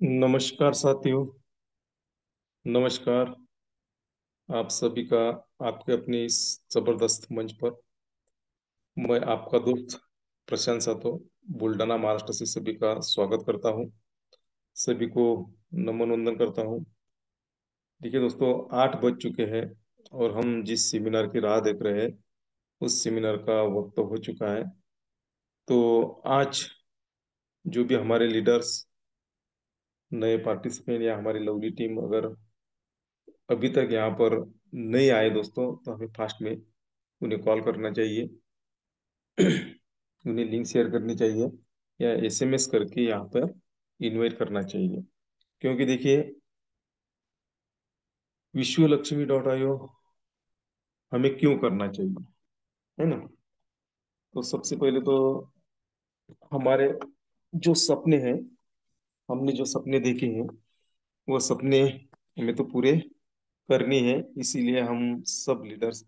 नमस्कार साथियों। नमस्कार आप सभी का आपके अपने इस जबरदस्त मंच पर। मैं आपका दोस्त प्रशांत सातो बुल्डाना महाराष्ट्र से सभी का स्वागत करता हूँ। सभी को नमन वंदन करता हूँ। देखिए दोस्तों, 8 बज चुके हैं और हम जिस सेमिनार की राह देख रहे हैं उस सेमिनार का वक्त हो चुका है। तो आज जो भी हमारे लीडर्स, नए पार्टिसिपेंट या हमारी लवली टीम अगर अभी तक यहाँ पर नहीं आए दोस्तों, तो हमें फास्ट में उन्हें कॉल करना चाहिए। उन्हें लिंक शेयर करनी चाहिए या एसएमएस करके यहाँ पर इनवाइट करना चाहिए। क्योंकि देखिए, विश्वलक्ष्मी.io हमें क्यों करना चाहिए, है ना। तो सबसे पहले तो हमारे जो सपने हैं, हमने जो सपने देखे हैं वो सपने हमें तो पूरे करनी है। इसीलिए हम सब लीडर्स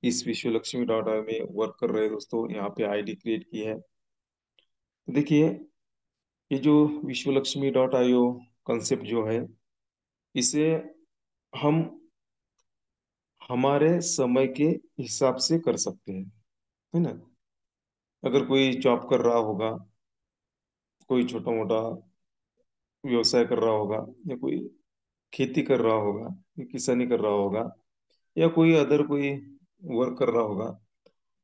इस विश्वलक्ष्मी.io में वर्क कर रहे हैं दोस्तों। यहाँ पे आईडी क्रिएट की है। तो देखिए, ये जो विश्वलक्ष्मी.io कंसेप्ट जो है, इसे हम हमारे समय के हिसाब से कर सकते हैं, है ना। अगर कोई जॉब कर रहा होगा, कोई छोटा मोटा व्यवसाय कर रहा होगा, या कोई खेती कर रहा होगा, या किसानी कर रहा होगा, या कोई अदर कोई वर्क कर रहा होगा,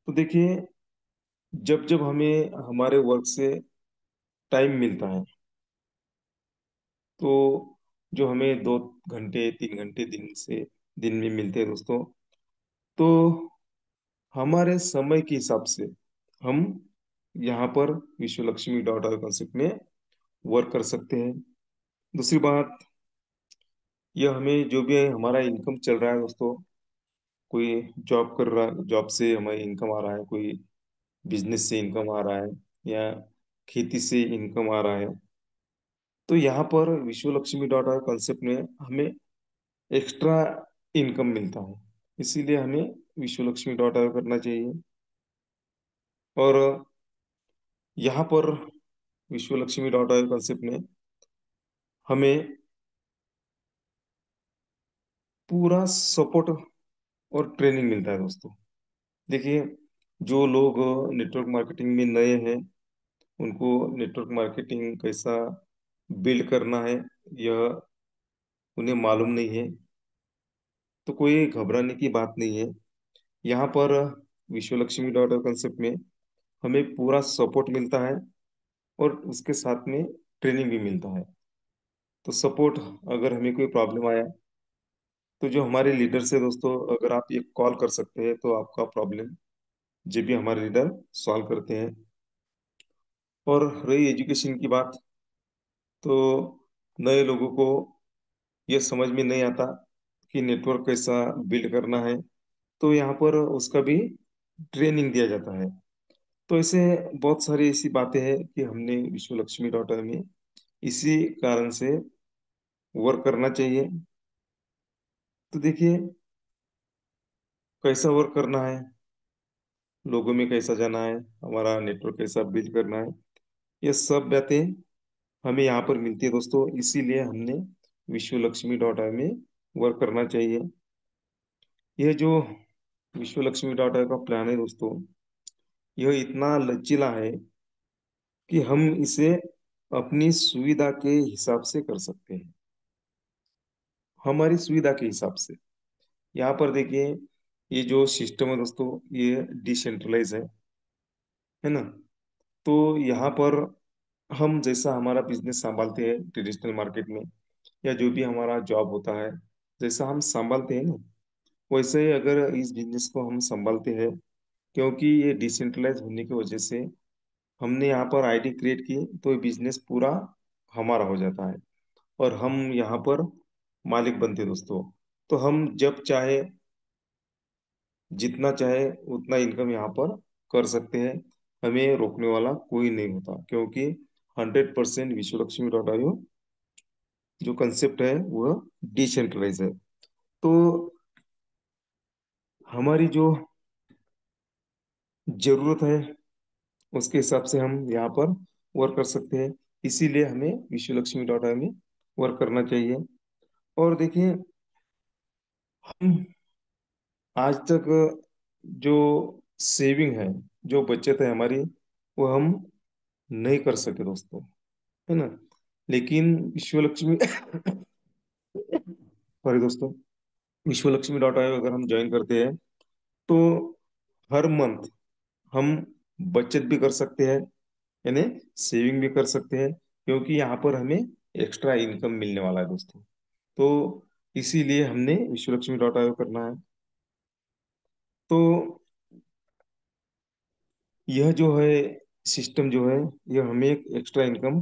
तो देखिए, जब जब हमें हमारे वर्क से टाइम मिलता है, तो जो हमें 2 घंटे 3 घंटे दिन में मिलते हैं दोस्तों, तो हमारे समय के हिसाब से हम यहाँ पर विश्वलक्ष्मी.io कॉन्सेप्ट में वर्क कर सकते हैं। दूसरी बात, यह हमें जो भी है हमारा इनकम चल रहा है दोस्तों, कोई जॉब कर रहा, जॉब से हमारी इनकम आ रहा है, कोई बिजनेस से इनकम आ रहा है, या खेती से इनकम आ रहा है, तो यहाँ पर विश्वलक्ष्मी.io कॉन्सेप्ट में हमें एक्स्ट्रा इनकम मिलता है। इसीलिए हमें विश्वलक्ष्मी.io करना चाहिए। और यहाँ पर विश्वलक्ष्मी.io कॉन्सेप्ट में हमें पूरा सपोर्ट और ट्रेनिंग मिलता है दोस्तों। देखिए, जो लोग नेटवर्क मार्केटिंग में नए हैं, उनको नेटवर्क मार्केटिंग कैसा बिल्ड करना है यह उन्हें मालूम नहीं है, तो कोई घबराने की बात नहीं है। यहाँ पर विश्वलक्ष्मी.io कंसेप्ट में हमें पूरा सपोर्ट मिलता है और उसके साथ में ट्रेनिंग भी मिलता है। तो सपोर्ट, अगर हमें कोई प्रॉब्लम आया, तो जो हमारे लीडर से दोस्तों, अगर आप एक कॉल कर सकते हैं तो आपका प्रॉब्लम जो भी हमारे लीडर सॉल्व करते हैं। और रही एजुकेशन की बात, तो नए लोगों को यह समझ में नहीं आता कि नेटवर्क कैसा बिल्ड करना है, तो यहाँ पर उसका भी ट्रेनिंग दिया जाता है। तो ऐसे बहुत सारी ऐसी बातें हैं कि हमने विश्वलक्ष्मी.io में इसी कारण से वर्क करना चाहिए। तो देखिए, कैसा वर्क करना है, लोगों में कैसा जाना है, हमारा नेटवर्क कैसा बिल्ड करना है, ये सब बातें हमें यहाँ पर मिलती है दोस्तों। इसीलिए हमने विश्वलक्ष्मी.io में वर्क करना चाहिए। यह जो विश्वलक्ष्मी.io का प्लान है दोस्तों, यह इतना लचीला है कि हम इसे अपनी सुविधा के हिसाब से कर सकते हैं, हमारी सुविधा के हिसाब से। यहाँ पर देखिए, ये जो सिस्टम है दोस्तों, ये डिसेंट्रलाइज है ना। तो यहाँ पर हम जैसा हमारा बिजनेस संभालते हैं ट्रेडिशनल मार्केट में, या जो भी हमारा जॉब होता है, जैसा हम संभालते हैं ना, वैसे ही अगर इस बिजनेस को हम संभालते हैं, क्योंकि ये डिसेंट्रलाइज होने की वजह से हमने यहाँ पर आईडी क्रिएट की, तो ये बिजनेस पूरा हमारा हो जाता है और हम यहाँ पर मालिक बनते हैं दोस्तों। तो हम जब चाहे, जितना चाहे उतना इनकम यहाँ पर कर सकते हैं। हमें रोकने वाला कोई नहीं होता, क्योंकि 100% विश्वलक्ष्मी.io जो कंसेप्ट है वह डिसेंट्रलाइज है। तो हमारी जो जरूरत है उसके हिसाब से हम यहाँ पर वर्क कर सकते हैं। इसीलिए हमें विश्वलक्ष्मी.in में वर्क करना चाहिए। और देखिए, हम आज तक जो सेविंग है, जो बचत है हमारी, वो हम नहीं कर सके दोस्तों, है ना। लेकिन विश्वलक्ष्मी सॉरी दोस्तों, विश्वलक्ष्मी.in अगर हम ज्वाइन करते हैं तो हर मंथ हम बचत भी कर सकते हैं, यानी सेविंग भी कर सकते हैं, क्योंकि यहाँ पर हमें एक्स्ट्रा इनकम मिलने वाला है दोस्तों। तो इसीलिए हमने विश्वलक्ष्मी.in करना है। तो यह जो है सिस्टम जो है, यह हमें एक एक्स्ट्रा इनकम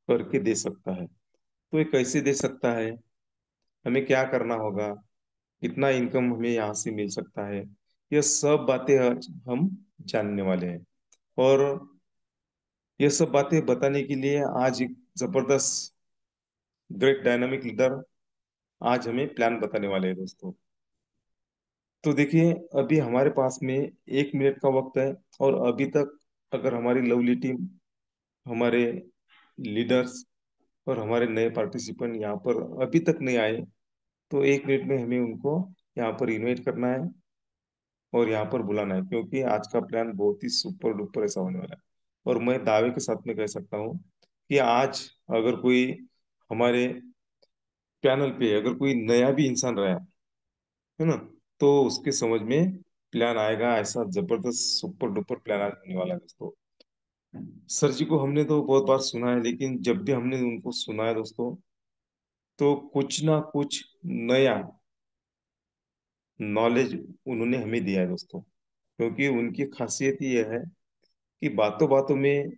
करके दे सकता है। तो ये कैसे दे सकता है, हमें क्या करना होगा, कितना इनकम हमें यहाँ से मिल सकता है, यह सब बातें आज हम जानने वाले हैं। और ये सब बातें बताने के लिए आज एक जबरदस्त ग्रेट डायनामिक लीडर आज हमें प्लान बताने वाले हैं दोस्तों। तो देखिए, अभी हमारे पास में 1 मिनट का वक्त है, और अभी तक अगर हमारी लवली टीम, हमारे लीडर्स और हमारे नए पार्टिसिपेंट यहाँ पर अभी तक नहीं आए, तो 1 मिनट में हमें उनको यहाँ पर इनवाइट करना है और यहाँ पर बुलाना है, क्योंकि आज का प्लान बहुत ही सुपर डुपर ऐसा होने वाला है। और मैं दावे के साथ में कह सकता हूँ कि आज अगर कोई हमारे पैनल पे अगर कोई नया भी इंसान रहा है ना, तो उसके समझ में प्लान आएगा, ऐसा जबरदस्त सुपर डुपर प्लान आज होने वाला है दोस्तों। सर जी को हमने तो बहुत बार सुना है, लेकिन जब भी हमने उनको सुना है दोस्तों, तो कुछ ना कुछ नया नॉलेज उन्होंने हमें दिया है दोस्तों। क्योंकि उनकी खासियत यह है कि बातों बातों में,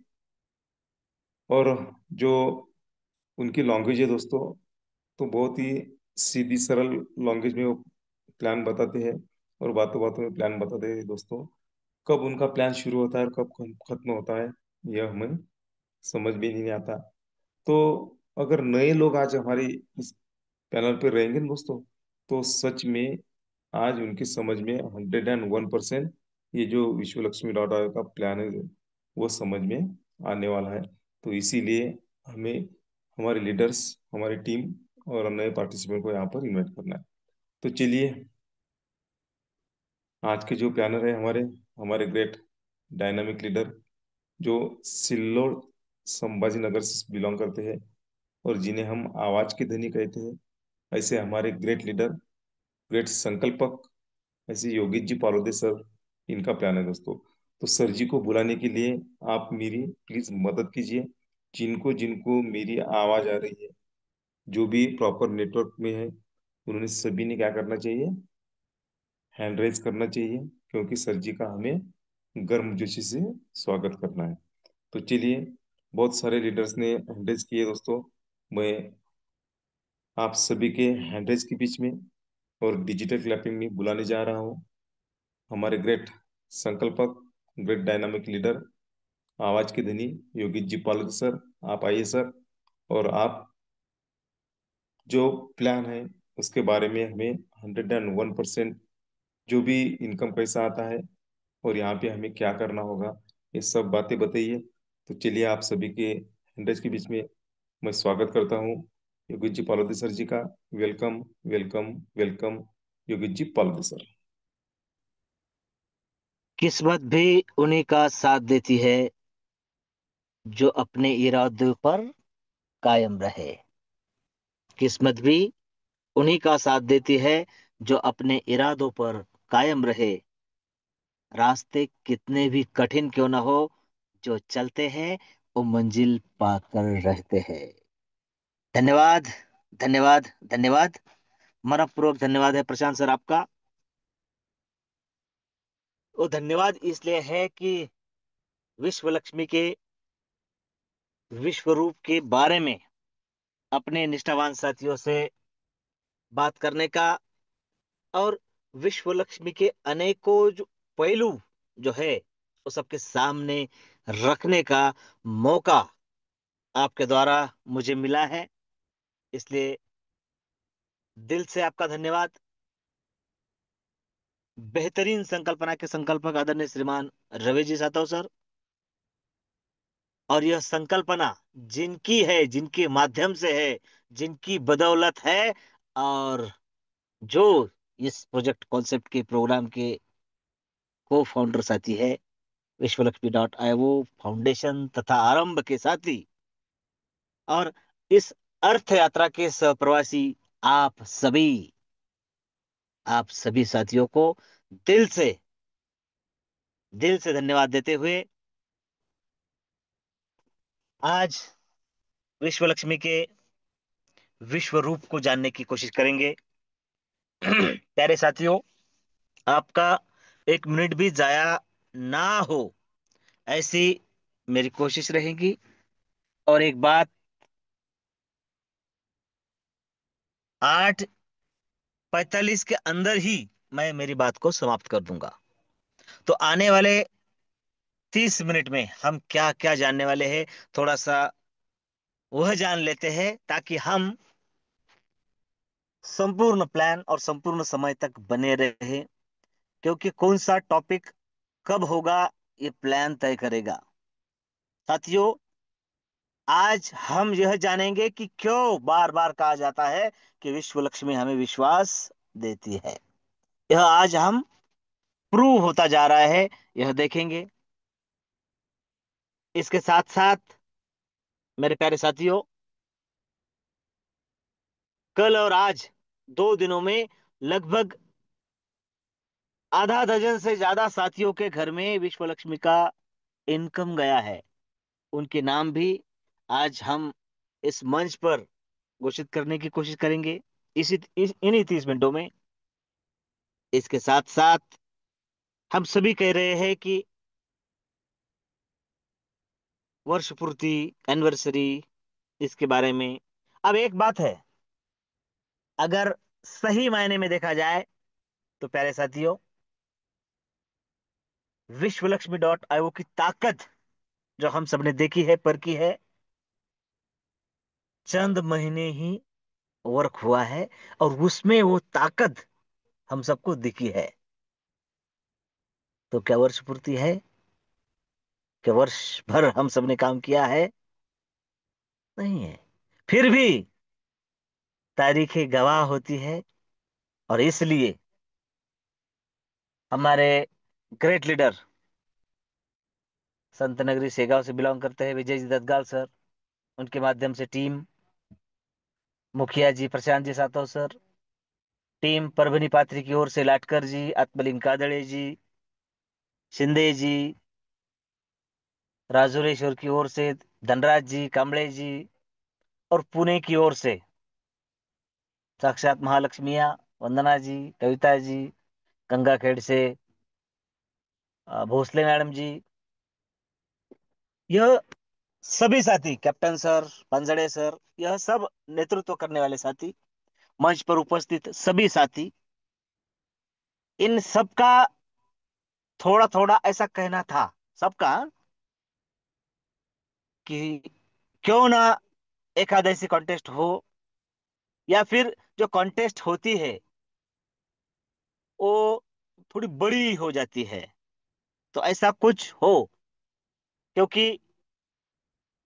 और जो उनकी लैंग्वेज है दोस्तों, तो बहुत ही सीधी सरल लैंग्वेज में वो प्लान बताते हैं, और बातों बातों में प्लान बताते हैं दोस्तों। कब उनका प्लान शुरू होता है और कब खत्म होता है, यह हमें समझ में नहीं आता। तो अगर नए लोग आज हमारी इस पैनल पे रहेंगे ना दोस्तों, तो सच में आज उनकी समझ में 101% ये जो विश्वलक्ष्मी.in का प्लान है, वो समझ में आने वाला है। तो इसीलिए हमें हमारे लीडर्स, हमारी टीम और नए पार्टिसिपेंट को यहाँ पर इन्वाइट करना है। तो चलिए, आज के जो प्लानर है हमारे हमारे ग्रेट डायनामिक लीडर, जो सिल्लोड संभाजी नगर से बिलोंग करते हैं और जिन्हें हम आवाज की धनी कहते हैं, ऐसे हमारे ग्रेट लीडर, ग्रेट संकल्पक, ऐसे योगित जी पालोदे सर, इनका प्लान है दोस्तों। तो सर जी को बुलाने के लिए आप मेरी प्लीज मदद कीजिए। जिनको जिनको मेरी आवाज आ रही है, जो भी प्रॉपर नेटवर्क में है, उन्होंने सभी ने क्या करना चाहिए, हैंड रेज करना चाहिए, क्योंकि सर जी का हमें गर्मजोशी से स्वागत करना है। तो चलिए, बहुत सारे लीडर्स ने हैंड रेज किए दोस्तों। मैं आप सभी के हैंड रेज के बीच में और डिजिटल क्लैपिंग में बुलाने जा रहा हूँ हमारे ग्रेट संकल्पक, ग्रेट डायनामिक लीडर, आवाज के धनी योगित जी पाल सर। आप आइए सर, और आप जो प्लान है उसके बारे में हमें 101% जो भी इनकम कैसा आता है और यहाँ पे हमें क्या करना होगा, ये सब बातें बताइए। तो चलिए, आप सभी के हैंड्रेज के बीच में मैं स्वागत करता हूँ योगित जी पालोदे सर जी का। वेलकम वेलकम वेलकम, योगित जी पालोदे सर। किस्मत भी उन्हीं का साथ देती है जो अपने इरादों पर कायम रहे। किस्मत भी उन्हीं का साथ देती है जो अपने इरादों पर कायम रहे। रास्ते कितने भी कठिन क्यों न हो, जो चलते हैं वो मंजिल पाकर रहते हैं। धन्यवाद, धन्यवाद, धन्यवाद। मनपूर्वक धन्यवाद है प्रशांत सर आपका। वो धन्यवाद इसलिए है कि विश्व लक्ष्मी के विश्व रूप के बारे में अपने निष्ठावान साथियों से बात करने का, और विश्व लक्ष्मी के अनेकों जो पहलू जो है वो सबके सामने रखने का मौका आपके द्वारा मुझे मिला है। इसलिए दिल से आपका धन्यवाद। बेहतरीन संकल्पना के संकल्पक आदरणीय श्रीमान रवि जी सातव सर, और यह संकल्पना जिनकी है, जिनके माध्यम से है, जिनकी बदौलत है, और जो इस प्रोजेक्ट कॉन्सेप्ट के प्रोग्राम के को फाउंडर साथी है, विश्वलक्ष्मी फाउंडेशन तथा आरंभ के साथी, और इस अर्थ यात्रा के सहप्रवासी आप सभी साथियों को दिल से दिल से धन्यवाद देते हुए आज विश्व लक्ष्मी के विश्व रूप को जानने की कोशिश करेंगे। प्यारे साथियों, आपका एक मिनट भी जाया ना हो, ऐसी मेरी कोशिश रहेगी। और एक बात, 8:45 के अंदर ही मैं मेरी बात को समाप्त कर दूंगा। तो आने वाले 30 मिनट में हम क्या क्या जानने वाले हैं, थोड़ा सा वह जान लेते हैं, ताकि हम संपूर्ण प्लान और संपूर्ण समय तक बने रहे। क्योंकि कौन सा टॉपिक कब होगा, ये प्लान तय करेगा। साथियों, आज हम यह जानेंगे कि क्यों बार बार कहा जाता है कि विश्व लक्ष्मी हमें विश्वास देती है। यह आज हम प्रूव होता जा रहा है, यह देखेंगे। इसके साथ साथ मेरे प्यारे साथियों, कल और आज 2 दिनों में लगभग आधा दर्जन से ज्यादा साथियों के घर में विश्व लक्ष्मी का इनकम गया है। उनके नाम भी आज हम इस मंच पर घोषित करने की कोशिश करेंगे, इन्हीं 30 मिनटों में। इसके साथ साथ हम सभी कह रहे हैं कि वर्ष पूर्ति, एनिवर्सरी, इसके बारे में। अब एक बात है, अगर सही मायने में देखा जाए तो प्यारे साथियों, विश्वलक्ष्मी की ताकत जो हम सबने देखी है, परखी है, चंद महीने ही वर्क हुआ है, और उसमें वो ताकत हम सबको दिखी है। तो क्या वर्ष पूर्ति है? क्या वर्ष भर हम सबने काम किया है? नहीं है। फिर भी तारीखें गवाह होती है, और इसलिए हमारे ग्रेट लीडर, संत नगरी सेगांव से बिलोंग करते हैं विजय जी दत्तगाल सर, उनके माध्यम से टीम, मुखिया जी प्रशांत जी सातव सर, टीम परभनी पात्री की ओर से लाटकर जी, आत्मलिंग कादड़े जी, शिंदे जी, राजुरेश्वर की ओर से धनराज जी, कांबळे जी, और पुणे की ओर से साक्षात महालक्ष्मिया, वंदना जी, कविता जी, गंगाखेड़ से भोसले मैडम जी, यह सभी साथी, कैप्टन सर, पंजड़े सर, यह सब नेतृत्व करने वाले साथी, मंच पर उपस्थित सभी साथी, इन सबका थोड़ा थोड़ा ऐसा कहना था सबका कि क्यों ना एकादशी कॉन्टेस्ट हो, या फिर जो कॉन्टेस्ट होती है वो थोड़ी बड़ी हो जाती है, तो ऐसा कुछ हो। क्योंकि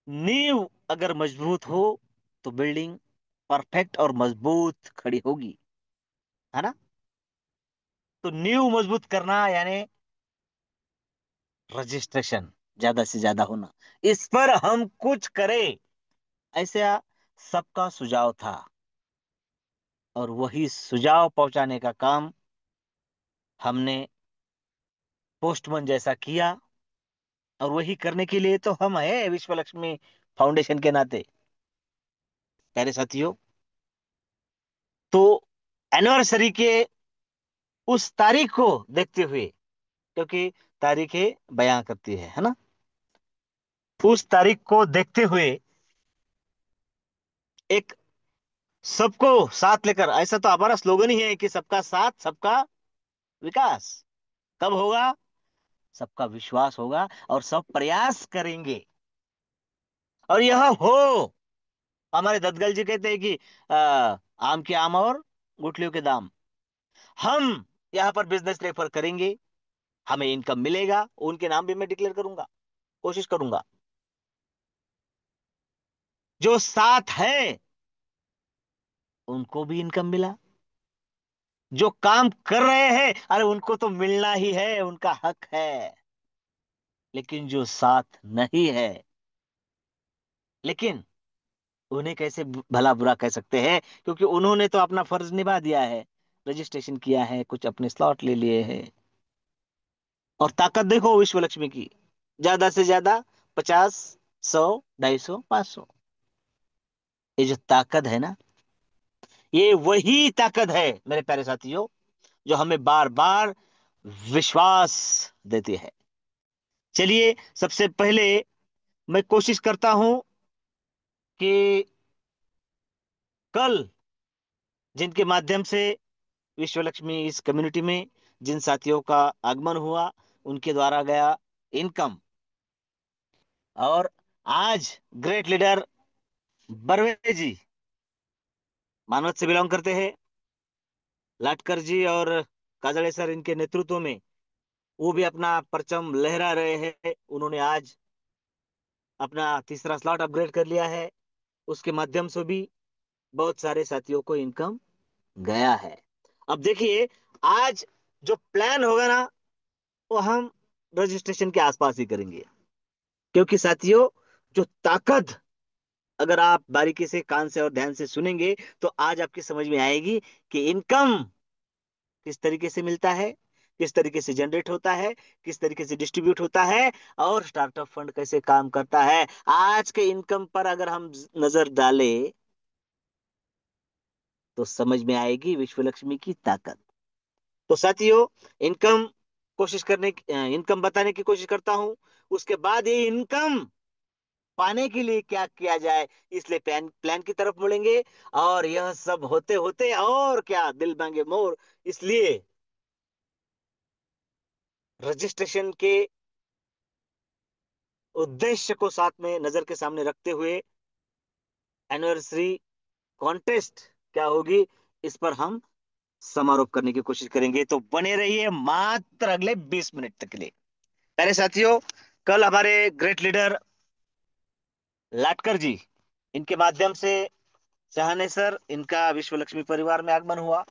नींव अगर मजबूत हो तो बिल्डिंग परफेक्ट और मजबूत खड़ी होगी, है ना? तो नींव मजबूत करना यानी रजिस्ट्रेशन ज्यादा से ज्यादा होना, इस पर हम कुछ करें, ऐसा सबका सुझाव था। और वही सुझाव पहुंचाने का काम हमने पोस्टमैन जैसा किया। और वही करने के लिए तो हम है विश्व लक्ष्मी फाउंडेशन के नाते। प्यारे साथियों, तो एनिवर्सरी के उस तारीख को देखते हुए, क्योंकि तारीखें बयां करती है ना, उस तारीख को देखते हुए एक सबको साथ लेकर, ऐसा तो हमारा स्लोगन ही है कि सबका साथ सबका विकास। कब होगा? सबका विश्वास होगा, और सब प्रयास करेंगे, और यह हो। हमारे दत्तगल जी कहते हैं कि आम के आम और गुठलियों के दाम। हम यहाँ पर बिजनेस रेफर करेंगे, हमें इनकम मिलेगा, उनके नाम भी मैं डिक्लेयर करूंगा, कोशिश करूंगा। जो साथ है उनको भी इनकम मिला, जो काम कर रहे हैं अरे उनको तो मिलना ही है, उनका हक है। लेकिन जो साथ नहीं है, लेकिन उन्हें कैसे भला बुरा कह सकते हैं, क्योंकि उन्होंने तो अपना फर्ज निभा दिया है, रजिस्ट्रेशन किया है, कुछ अपने स्लॉट ले लिए हैं। और ताकत देखो विश्व लक्ष्मी की, ज्यादा से ज्यादा 50, 100, 250, 500। ये जो ताकत है ना, ये वही ताकत है मेरे प्यारे साथियों, जो हमें बार बार विश्वास देती है। चलिए, सबसे पहले मैं कोशिश करता हूं कि कल जिनके माध्यम से विश्व लक्ष्मी इस कम्युनिटी में जिन साथियों का आगमन हुआ, उनके द्वारा गया इनकम, और आज ग्रेट लीडर बर्वे जी मानवत से बिलोंग करते हैं, लाटकर जी और काजड़े सर इनके नेतृत्व में वो भी अपना परचम लहरा रहे हैं। उन्होंने आज अपना तीसरा स्लॉट अपग्रेड कर लिया है, उसके माध्यम से भी बहुत सारे साथियों को इनकम गया है। अब देखिए, आज जो प्लान होगा ना, वो हम रजिस्ट्रेशन के आसपास ही करेंगे, क्योंकि साथियों, जो ताकत, अगर आप बारीकी से कान से और ध्यान से सुनेंगे तो आज आपकी समझ में आएगी कि इनकम किस तरीके से मिलता है, किस तरीके से जनरेट होता है, किस तरीके से डिस्ट्रीब्यूट होता है, और स्टार्टअप फंड कैसे काम करता है। आज के इनकम पर अगर हम नजर डालें तो समझ में आएगी विश्व लक्ष्मी की ताकत। तो साथियों, इनकम इनकम बताने की कोशिश करता हूं, उसके बाद ये इनकम पाने के लिए क्या किया जाए, इसलिए प्लान प्लान की तरफ मुड़ेंगे। और यह सब होते होते और क्या, दिल मांगे मोर, इसलिए रजिस्ट्रेशन के उद्देश्य को साथ में नजर के सामने रखते हुए एनिवर्सरी कॉन्टेस्ट क्या होगी, इस पर हम समारोह करने की कोशिश करेंगे। तो बने रहिए मात्र अगले 20 मिनट तक के लिए। प्यारे साथियों, कल हमारे ग्रेट लीडर लाटकर जी, इनके माध्यम से सहाने सर इनका विश्व लक्ष्मी परिवार में आगमन हुआ,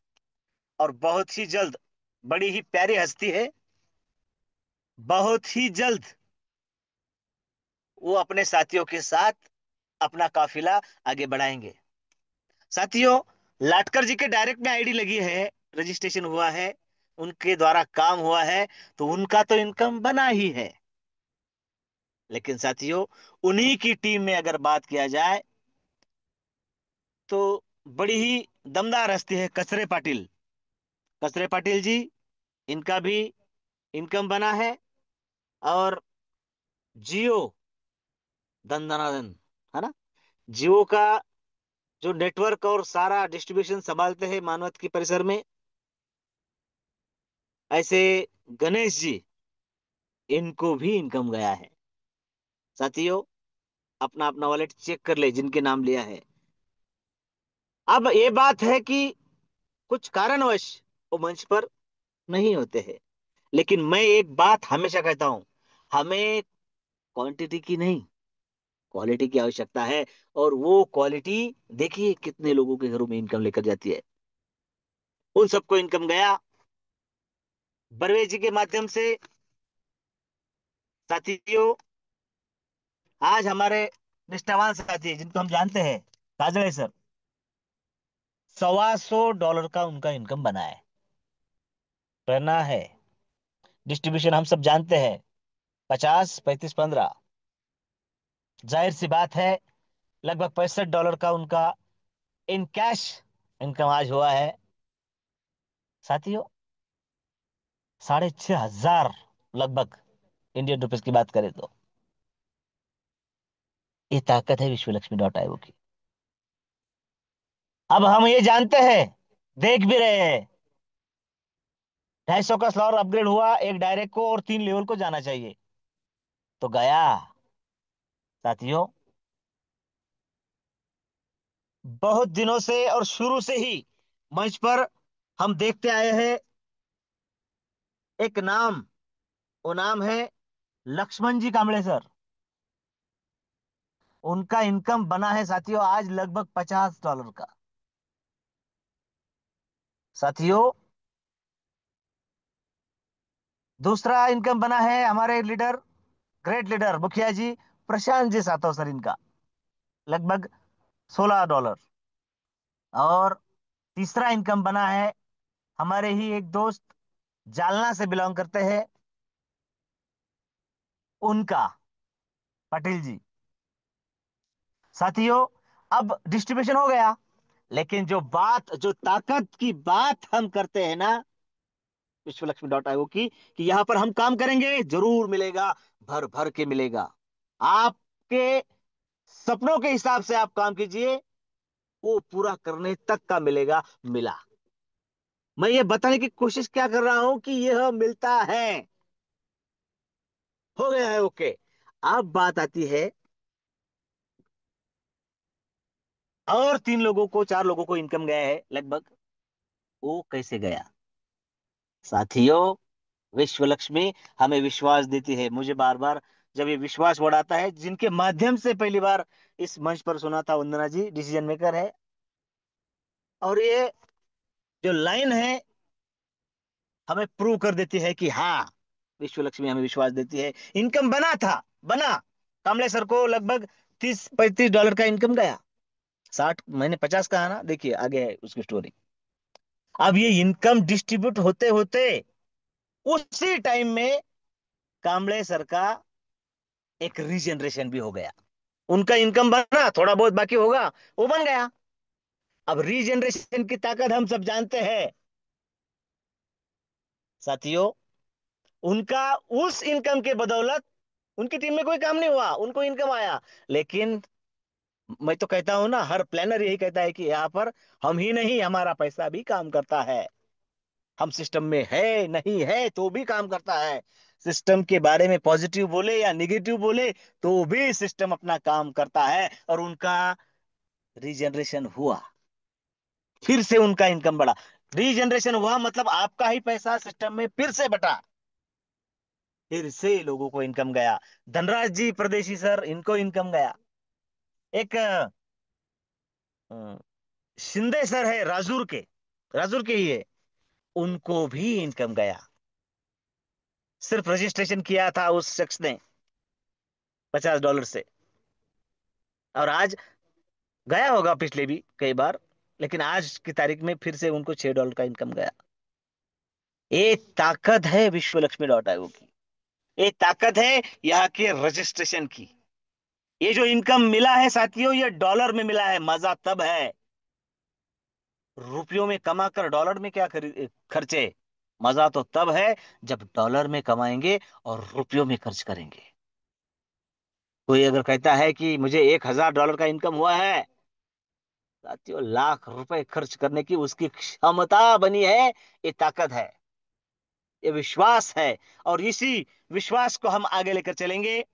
और बहुत ही जल्द, बड़ी ही प्यारी हस्ती है, बहुत ही जल्द वो अपने साथियों के साथ अपना काफिला आगे बढ़ाएंगे। साथियों, लाटकर जी के डायरेक्ट में आईडी लगी है, रजिस्ट्रेशन हुआ है, उनके द्वारा काम हुआ है, तो उनका तो इनकम बना ही है। लेकिन साथियों, उन्हीं की टीम में अगर बात किया जाए तो बड़ी ही दमदार हस्ती है कचरे पाटिल। कचरे पाटिल जी, इनका भी इनकम बना है, और जियो दंदनादन, है ना, जियो का जो नेटवर्क और सारा डिस्ट्रीब्यूशन संभालते हैं मानवत के परिसर में, ऐसे गणेश जी, इनको भी इनकम गया है। साथियों, अपना अपना वॉलेट चेक कर ले जिनके नाम लिया है। अब ये बात है कि कुछ कारणवश वो मंच पर नहीं होते हैं, लेकिन मैं एक बात हमेशा कहता हूं, हमें क्वांटिटी की नहीं, क्वालिटी की आवश्यकता है। और वो क्वालिटी देखिए कितने लोगों के घरों में इनकम लेकर जाती है। उन सबको इनकम गया बर्वे जी के माध्यम से। साथियों, आज हमारे निष्ठावान साथी जिनको हम जानते हैं, काजळे सर, $125 का उनका इनकम बना है। प्रेरणा है, डिस्ट्रीब्यूशन हम सब जानते हैं, 50, 35, 15। जाहिर सी बात है, लगभग $65 का उनका इन कैश इनकम आज हुआ है। साथियों, 6,500 लगभग, इंडियन रुपीस की बात करें तो ये ताकत है विश्वलक्ष्मी.io की। अब हम ये जानते हैं, देख भी रहे हैं, 250 का स्लॉट अपग्रेड हुआ, एक डायरेक्ट को और 3 लेवल को जाना चाहिए, तो गया। साथियों, बहुत दिनों से और शुरू से ही मंच पर हम देखते आए हैं एक नाम, वो नाम है लक्ष्मण जी कांबळे सर। उनका इनकम बना है साथियों आज लगभग $50 का। साथियों, दूसरा इनकम बना है हमारे लीडर, ग्रेट लीडर मुखिया जी प्रशांत जी सातव सर, इनका लगभग $16। और तीसरा इनकम बना है हमारे ही एक दोस्त, जालना से बिलोंग करते हैं, उनका, पटेल जी। साथियों, अब डिस्ट्रीब्यूशन हो गया, लेकिन जो बात, जो ताकत की बात हम करते हैं ना विश्व लक्ष्मी डॉट आईओ की, कि यहां पर हम काम करेंगे जरूर मिलेगा, भर भर के मिलेगा। आपके सपनों के हिसाब से आप काम कीजिए, वो पूरा करने तक का मिलेगा। मिला। मैं ये बताने की कोशिश क्या कर रहा हूं कि यह मिलता है। हो गया है, ओके। अब बात आती है, और 3 लोगों को, 4 लोगों को इनकम गया है लगभग। वो कैसे गया? साथियों, विश्व लक्ष्मी हमें विश्वास देती है। मुझे बार बार जब ये विश्वास वर्ड आता है, जिनके माध्यम से पहली बार इस मंच पर सुना था, वंदना जी डिसीजन मेकर है, और ये जो लाइन है हमें प्रूव कर देती है कि हाँ, विश्व लक्ष्मी हमें विश्वास देती है। इनकम बना था, बना। कामले सर को लगभग $30-35 का इनकम गया। 60, मैंने 50 कहा ना, देखिए आगे है उसकी स्टोरी। अब ये इनकम डिस्ट्रीब्यूट होते होते उसी टाइम में कामले सर का एक रीजनरेशन भी हो गया। उनका इनकम बना, थोड़ा बहुत बाकी होगा, वो बन गया। अब रीजनरेशन की ताकत हम सब जानते हैं साथियों। उनका उस इनकम के बदौलत उनकी टीम में कोई काम नहीं हुआ, उनको इनकम आया। लेकिन मैं तो कहता हूं ना, हर प्लानर यही कहता है कि यहाँ पर हम ही नहीं, हमारा पैसा भी काम करता है। हम सिस्टम में है नहीं है तो भी काम करता है। सिस्टम के बारे में पॉजिटिव बोले या निगेटिव बोले, तो भी सिस्टम अपना काम करता है। और उनका रीजनरेशन हुआ, फिर से उनका इनकम बढ़ा। रीजनरेशन हुआ मतलब आपका ही पैसा सिस्टम में फिर से बटा, फिर से लोगों को इनकम गया। धनराज जी परदेशी सर, इनको इनकम गया। एक अ, शिंदे सर है राजूर के, राजूर के ही है, उनको भी इनकम गया। सिर्फ रजिस्ट्रेशन किया था उस शख्स ने $50 से, और आज गया होगा पिछले भी कई बार, लेकिन आज की तारीख में फिर से उनको $6 का इनकम गया। ये ताकत है विश्व लक्ष्मी डॉट आईओ की, ये ताकत है यहाँ के रजिस्ट्रेशन की। ये जो इनकम मिला है साथियों, ये डॉलर में मिला है। मजा तब है, रुपयों में कमा कर डॉलर में क्या खर्चे। मजा तो तब है जब डॉलर में कमाएंगे और रुपयों में खर्च करेंगे। कोई अगर कहता है कि मुझे $1000 का इनकम हुआ है, साथियों लाख रुपए खर्च करने की उसकी क्षमता बनी है। ये ताकत है, ये विश्वास है। और इसी विश्वास को हम आगे लेकर चलेंगे।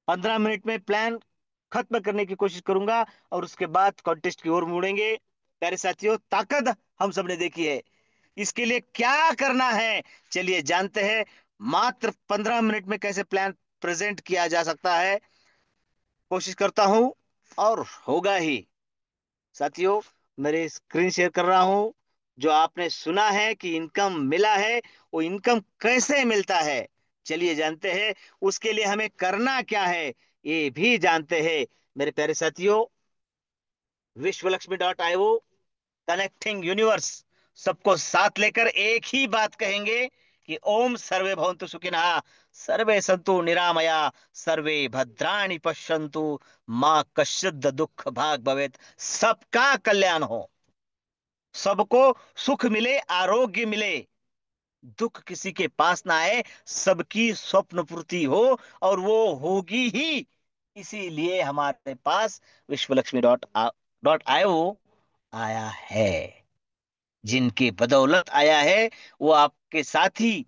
15 मिनट में प्लान खत्म करने की कोशिश करूंगा, और उसके बाद कॉन्टेस्ट की ओर मुड़ेंगे। प्यारे साथियों, ताकत हम सबने देखी है। इसके लिए क्या करना है, चलिए जानते हैं। मात्र 15 मिनट में कैसे प्लान प्रेजेंट किया जा सकता है, कोशिश करता हूं, और होगा ही। साथियों, मेरे स्क्रीन शेयर कर रहा हूं। जो आपने सुना है कि इनकम मिला है, वो इनकम कैसे मिलता है, चलिए जानते हैं। उसके लिए हमें करना क्या है, ये भी जानते हैं। मेरे प्यारे साथियों, विश्वलक्ष्मी.io, कनेक्टिंग यूनिवर्स, सबको साथ लेकर एक ही बात कहेंगे कि ओम सर्वे भवन्तु सुखिनः, सर्वे सन्तु निरामया, सर्वे भद्राणि पश्यन्तु, मां कश्चित् दुख भाग भवेत्। सबका कल्याण हो, सबको सुख मिले, आरोग्य मिले, दुख किसी के पास ना आए, सबकी स्वप्न पूर्ति हो, और वो होगी ही। इसीलिए हमारे पास विश्वलक्ष्मी.io आया है। जिनकी बदौलत आया है, वो आपके साथी,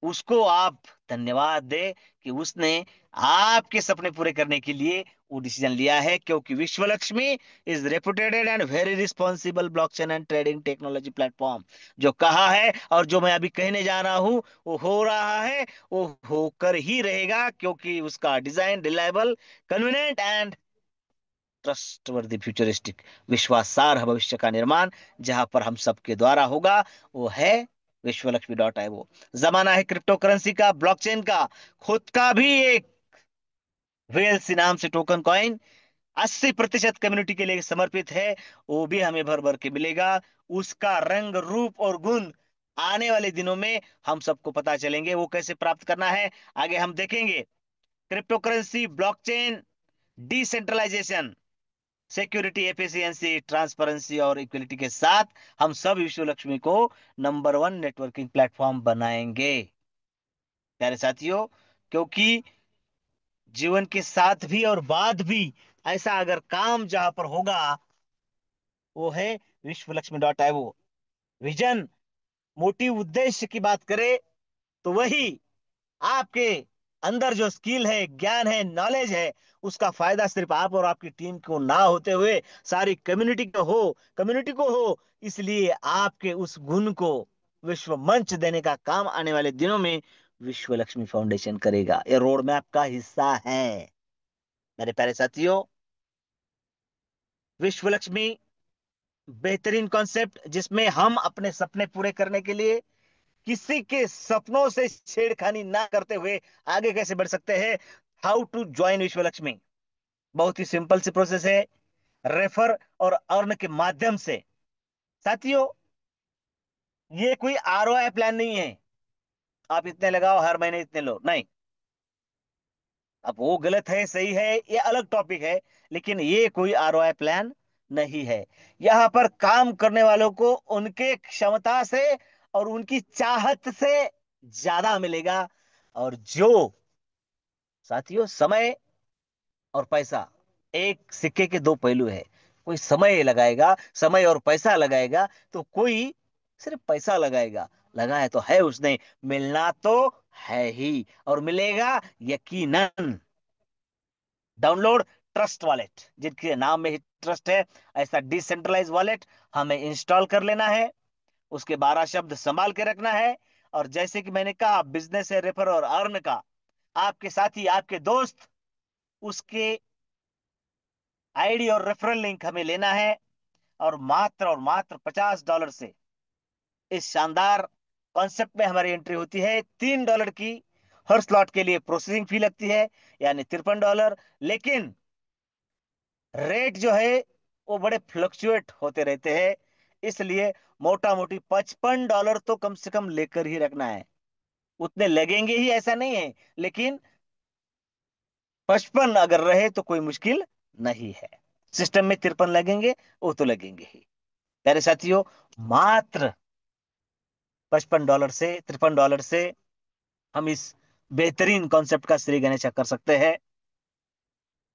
उसको आप धन्यवाद दे कि उसने आपके सपने पूरे करने के लिए वो डिसीजन लिया है, क्योंकि विश्व Lakshmi is reputed and very responsible blockchain and trading technology platform. जो कहा है और जो मैं अभी कहने जा रहा हूं वो हो रहा है, वो होकर ही रहेगा, क्योंकि उसका design reliable, convenient and trustworthy, futuristic, विश्वासार्ह भविष्य का निर्माण जहां पर हम सबके द्वारा होगा, वो है विश्वलक्ष्मी.io। जमाना है क्रिप्टो करेंसी का, ब्लॉकचेन का। खुद का भी एक वीएलसी नाम से टोकन कॉइन 80% कम्युनिटी के लिए समर्पित है, वो भी हमें भर भर के मिलेगा। उसका रंग रूप और गुण आने वाले दिनों में हम सबको पता चलेंगे, वो कैसे प्राप्त करना है आगे हम देखेंगे। Crypto currency, blockchain, decentralisation, security, efficiency, transparency और इक्विलिटी के साथ हम सब विश्व लक्ष्मी को नंबर वन नेटवर्किंग प्लेटफॉर्म बनाएंगे प्यारे साथियों। क्योंकि जीवन के साथ भी और बाद भी ऐसा अगर काम जहां पर होगा, वो है विश्वलक्ष्मी.io। विजन, मोटिव, उद्देश्य की बात करें तो वही आपके अंदर जो स्किल है, ज्ञान है, नॉलेज है, उसका फायदा सिर्फ आप और आपकी टीम को ना होते हुए सारी कम्युनिटी को हो। इसलिए आपके उस गुण को विश्व मंच देने का काम आने वाले दिनों में विश्व लक्ष्मी फाउंडेशन करेगा। ये रोड मैप का हिस्सा है मेरे प्यारे साथियों। विश्व लक्ष्मी बेहतरीन कॉन्सेप्ट, जिसमें हम अपने सपने पूरे करने के लिए किसी के सपनों से छेड़खानी ना करते हुए आगे कैसे बढ़ सकते हैं। हाउ टू ज्वाइन विश्व लक्ष्मी, बहुत ही सिंपल सी प्रोसेस है, रेफर और अर्न के माध्यम से। साथियों, ये कोई आरओआई प्लान नहीं है, आप इतने लगाओ हर महीने इतने लो, नहीं। अब वो गलत है सही है ये अलग टॉपिक है, लेकिन ये कोई आरओआई प्लान नहीं है। यहां पर काम करने वालों को उनके क्षमता से और उनकी चाहत से ज्यादा मिलेगा। और जो साथियों, समय और पैसा एक सिक्के के दो पहलू है। कोई समय लगाएगा, समय और पैसा लगाएगा, तो कोई सिर्फ पैसा लगाएगा, लगाया तो है उसने, मिलना तो है ही और मिलेगा यकीनन। डाउनलोड ट्रस्ट वॉलेट, जिनके नाम में ही ट्रस्ट है, ऐसा डिसेंट्रलाइज वॉलेट हमें इंस्टॉल कर लेना है। उसके 12 शब्द संभाल के रखना है। और जैसे कि मैंने कहा, बिजनेस है रेफर और अर्न का, आपके साथी, आपके दोस्त, उसके आईडी और रेफरल लिंक हमें लेना है। और मात्र $50 से इस शानदार कॉन्सेप्ट में हमारी एंट्री होती है। $3 की हर स्लॉट के लिए प्रोसेसिंग फी लगती है, यानी $53। लेकिन रेट जो है वो बड़े फ्लक्चुएट होते रहते हैं, इसलिए मोटा मोटी $55 तो कम से कम लेकर ही रखना है। उतने लगेंगे ही ऐसा नहीं है, लेकिन 55 अगर रहे तो कोई मुश्किल नहीं है। सिस्टम में 53 लगेंगे, वो तो लगेंगे ही प्यारे साथियों। मात्र $55 से हम इस बेहतरीन कॉन्सेप्ट का श्री गणेश कर सकते हैं,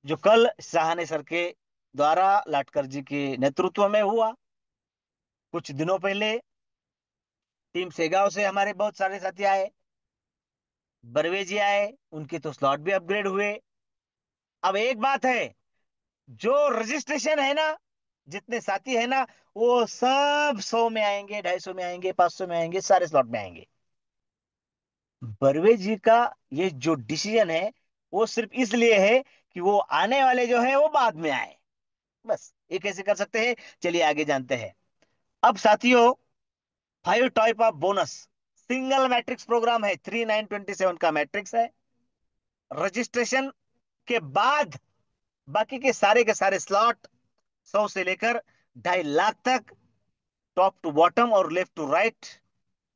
जो कल सहाने सर के द्वारा लाटकर जी के नेतृत्व में हुआ। कुछ दिनों पहले टीम सेगांव से हमारे बहुत सारे साथी आए, बरवे जी आए, उनके तो स्लॉट भी अपग्रेड हुए। अब एक बात है, जो रजिस्ट्रेशन है ना, जितने साथी है ना, वो सब 100 में आएंगे, 250 में आएंगे, 500 में आएंगे, सारे स्लॉट में आएंगे। बरवे जी का ये जो डिसीजन है, वो सिर्फ इसलिए है कि वो आने वाले जो है वो बाद में आए, बस। ये कैसे कर सकते हैं, चलिए आगे जानते हैं। अब साथियों, 5 type of bonus single matrix programme है, 3927 का मैट्रिक्स है। रजिस्ट्रेशन के बाद बाकी के सारे स्लॉट 100 से लेकर 2.5 लाख तक, टॉप टू बॉटम और लेफ्ट टू राइट,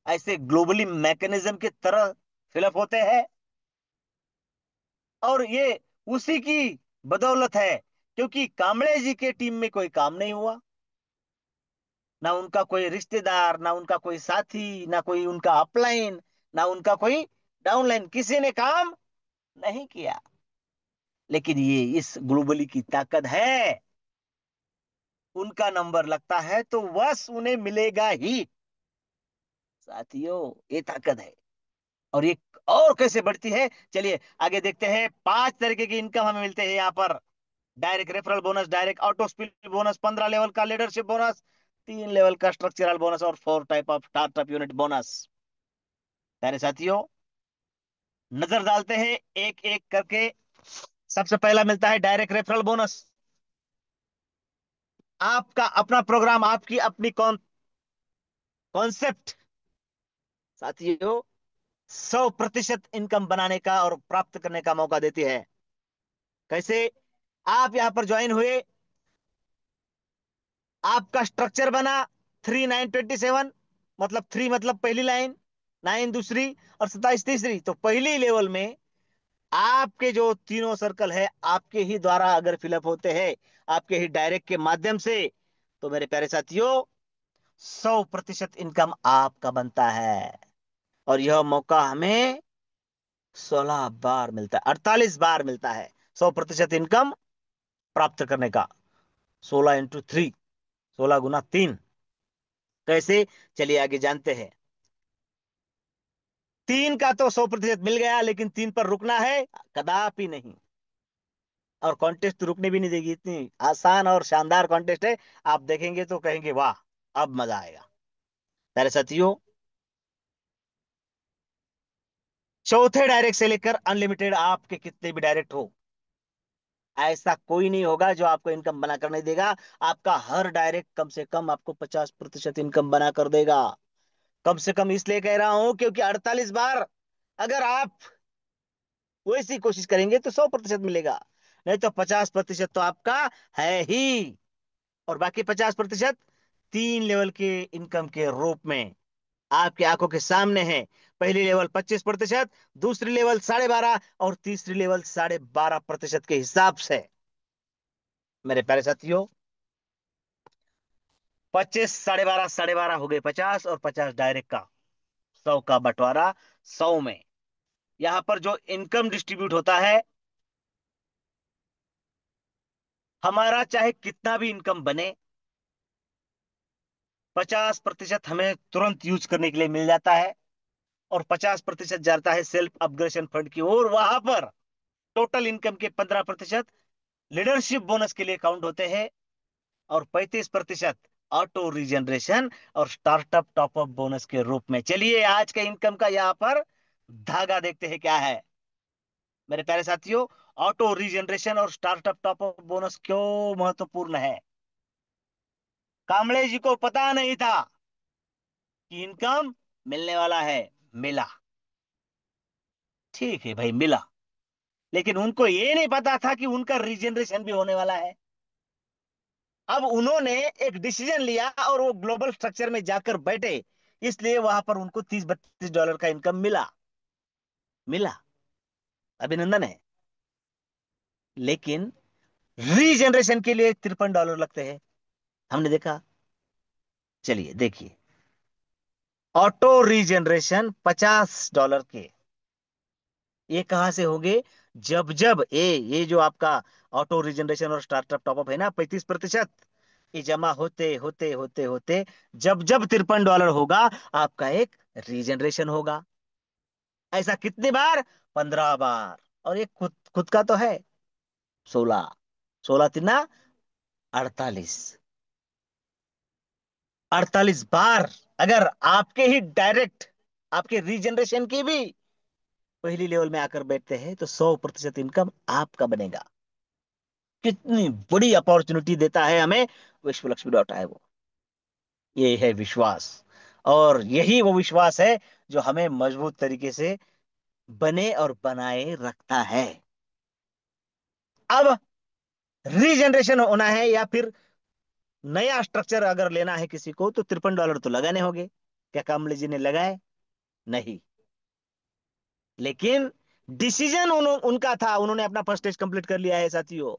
ऐसे ग्लोबली मैकेनिज्म की तरह फिलअप होते हैं। और ये उसी की बदौलत है, क्योंकि कांबळे जी के टीम में कोई काम नहीं हुआ, ना उनका कोई रिश्तेदार, ना उनका कोई साथी, ना कोई उनका अपलाइन, ना उनका कोई डाउनलाइन, किसी ने काम नहीं किया। लेकिन ये इस ग्लोबली की ताकत है, उनका नंबर लगता है तो बस उन्हें मिलेगा ही साथियों, ये ताकत है। और ये और कैसे बढ़ती है, चलिए आगे देखते हैं। 5 तरीके की इनकम हमें मिलते हैं यहाँ पर। Direct referral bonus, direct auto spill bonus, 15 level का लीडरशिप बोनस, 3 लेवल का स्ट्रक्चरल बोनस और 4 type of startup unit bonus. प्यारे साथियों, नजर डालते हैं एक एक करके। सबसे पहला मिलता है डायरेक्ट रेफरल बोनस। आपका अपना प्रोग्राम, आपकी अपनी कॉन्सेप्ट साथियों 100% इनकम बनाने का और प्राप्त करने का मौका देती है। कैसे? आप यहां पर ज्वाइन हुए, आपका स्ट्रक्चर बना 3927, मतलब 3 मतलब पहली लाइन, 9 दूसरी और 27 तीसरी। तो पहली लेवल में आपके जो तीनों सर्कल है आपके ही द्वारा अगर फिलअप होते हैं, आपके ही डायरेक्ट के माध्यम से, तो मेरे प्यारे साथियों 100% इनकम आपका बनता है। और यह मौका हमें 16 बार मिलता है, 48 बार मिलता है 100% इनकम प्राप्त करने का। 16 × 3, 16 × 3। कैसे? चलिए आगे जानते हैं। 3 का तो 100% मिल गया, लेकिन 3 पर रुकना है कदापि नहीं। और कॉन्टेस्ट तो रुकने भी नहीं देगी, इतनी आसान और शानदार कॉन्टेस्ट है। आप देखेंगे तो कहेंगे वाह, अब मजा आएगा। प्यारे साथियों, चौथे डायरेक्ट से लेकर अनलिमिटेड आपके कितने भी डायरेक्ट हो, ऐसा कोई नहीं होगा जो आपको इनकम बना कर नहीं देगा। आपका हर डायरेक्ट कम से कम आपको 50% इनकम बना कर देगा। कम से कम इसलिए कह रहा हूं क्योंकि 48 बार अगर आप वैसी कोशिश करेंगे तो 100% मिलेगा, नहीं तो 50% तो आपका है ही। और बाकी 50% 3 लेवल के इनकम के रूप में आपकी आंखों के सामने है। पहली लेवल 25%, दूसरी लेवल 12.5 और तीसरी लेवल 12.5% के हिसाब से। मेरे प्यारे साथियों, 25, 12.5, 12.5 हो गए 50, और 50 डायरेक्ट का, 100 का बंटवारा 100 में। यहां पर जो इनकम डिस्ट्रीब्यूट होता है, हमारा चाहे कितना भी इनकम बने, 50% हमें तुरंत यूज करने के लिए मिल जाता है, और 50% जाता है सेल्फ अपग्रेशन फंड की ओर। वहां पर टोटल इनकम के 15% लीडरशिप बोनस के लिए काउंट होते हैं, और 35% ऑटो रीजनरेशन और स्टार्टअप टॉपअप बोनस के रूप में। चलिए आज के इनकम का यहाँ पर धागा देखते हैं क्या है। मेरे प्यारे साथियों, ऑटो रीजनरेशन और स्टार्टअप टॉपअप बोनस क्यों महत्वपूर्ण है? कामले जी को पता नहीं था कि इनकम मिलने वाला है। मिला, ठीक है भाई, मिला। लेकिन उनको ये नहीं पता था कि उनका रीजनरेशन भी होने वाला है। अब उन्होंने एक डिसीजन लिया और वो ग्लोबल स्ट्रक्चर में जाकर बैठे, इसलिए वहां पर उनको $30-32 का इनकम मिला। मिला, अभिनंदन है। लेकिन रीजनरेशन के लिए $53 लगते हैं, हमने देखा। चलिए देखिए, ऑटो रीजनरेशन $50 के, ये कहां से होंगे? जब जब ये जो आपका ऑटो रीजनरेशन और स्टार्टअप टॉपअप है ना, 35%, ये जमा होते होते होते होते जब जब $53 होगा, आपका एक रीजनरेशन होगा। ऐसा कितनी बार? 15 बार। और ये खुद खुद का तो है 16, 16 × 3 = 48। 48 बार अगर आपके ही डायरेक्ट, आपके रीजनरेशन की भी पहली लेवल में आकर बैठते हैं, तो 100% इनकम आपका बनेगा। कितनी बड़ी अपॉर्चुनिटी देता है हमें Vishalakshmi.io। ये है विश्वास, और यही वो विश्वास है जो हमें मजबूत तरीके से बने और बनाए रखता है। अब रीजनरेशन होना है या फिर नया स्ट्रक्चर अगर लेना है किसी को, तो $53 तो लगाने होंगे। क्या कमले जी ने लगाए? नहीं। लेकिन डिसीजन उनका था, उन्होंने अपना फर्स्ट स्टेज कंप्लीट कर लिया है साथियों।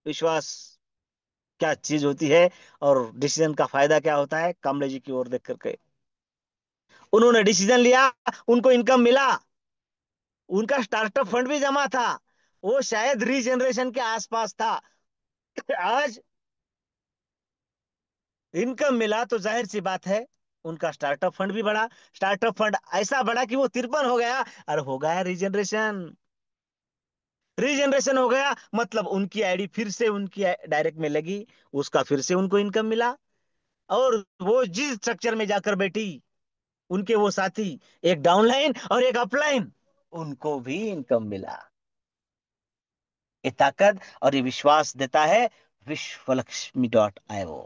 विश्वास क्या चीज होती है, और डिसीजन का फायदा क्या होता है, कमले जी की ओर देख करके उन्होंने डिसीजन लिया, उनको इनकम मिला, उनका स्टार्टअप फंड भी जमा था, वो शायद रीजनरेशन के आसपास था। आज इनकम मिला तो जाहिर सी बात है उनका स्टार्टअप फंड भी बढ़ा। स्टार्टअप फंड ऐसा बढ़ा कि वो 53 हो गया, और हो गया रीजनरेशन। रीजनरेशन हो गया मतलब उनकी आईडी फिर से उनकी डायरेक्ट में लगी, उसका फिर से उनको इनकम मिला। और वो जिस स्ट्रक्चर में जाकर बैठी, उनके वो साथी, एक डाउनलाइन और एक अपलाइन, उनको भी इनकम मिला। ये ताकत और ये विश्वास देता है विश्वलक्ष्मी.io।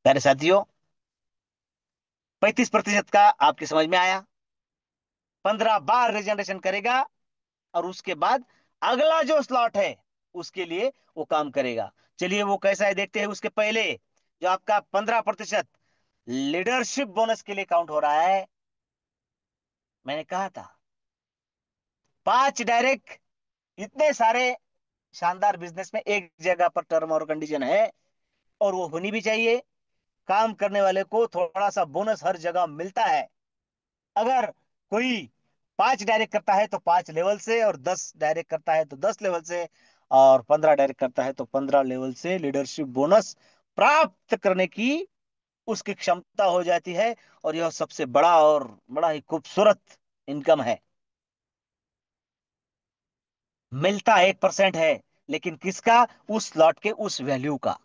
प्यारे साथियों, 35% का आपकी समझ में आया। 15 बार रिजनरेशन करेगा और उसके बाद अगला जो स्लॉट है उसके लिए वो काम करेगा। चलिए वो कैसा है देखते हैं। उसके पहले जो आपका 15% लीडरशिप बोनस के लिए काउंट हो रहा है, मैंने कहा था 5 डायरेक्ट, इतने सारे शानदार बिजनेस में एक जगह पर टर्म और कंडीशन है, और वो होनी भी चाहिए। काम करने वाले को थोड़ा सा बोनस हर जगह मिलता है। अगर कोई 5 डायरेक्ट करता है तो 5 लेवल से, और 10 डायरेक्ट करता है तो 10 लेवल से, और 15 डायरेक्ट करता है तो 15 लेवल से लीडरशिप बोनस प्राप्त करने की उसकी क्षमता हो जाती है। और यह सबसे बड़ा और बड़ा ही खूबसूरत इनकम है। मिलता 1% है, लेकिन किसका? उस लॉट के उस वैल्यू का।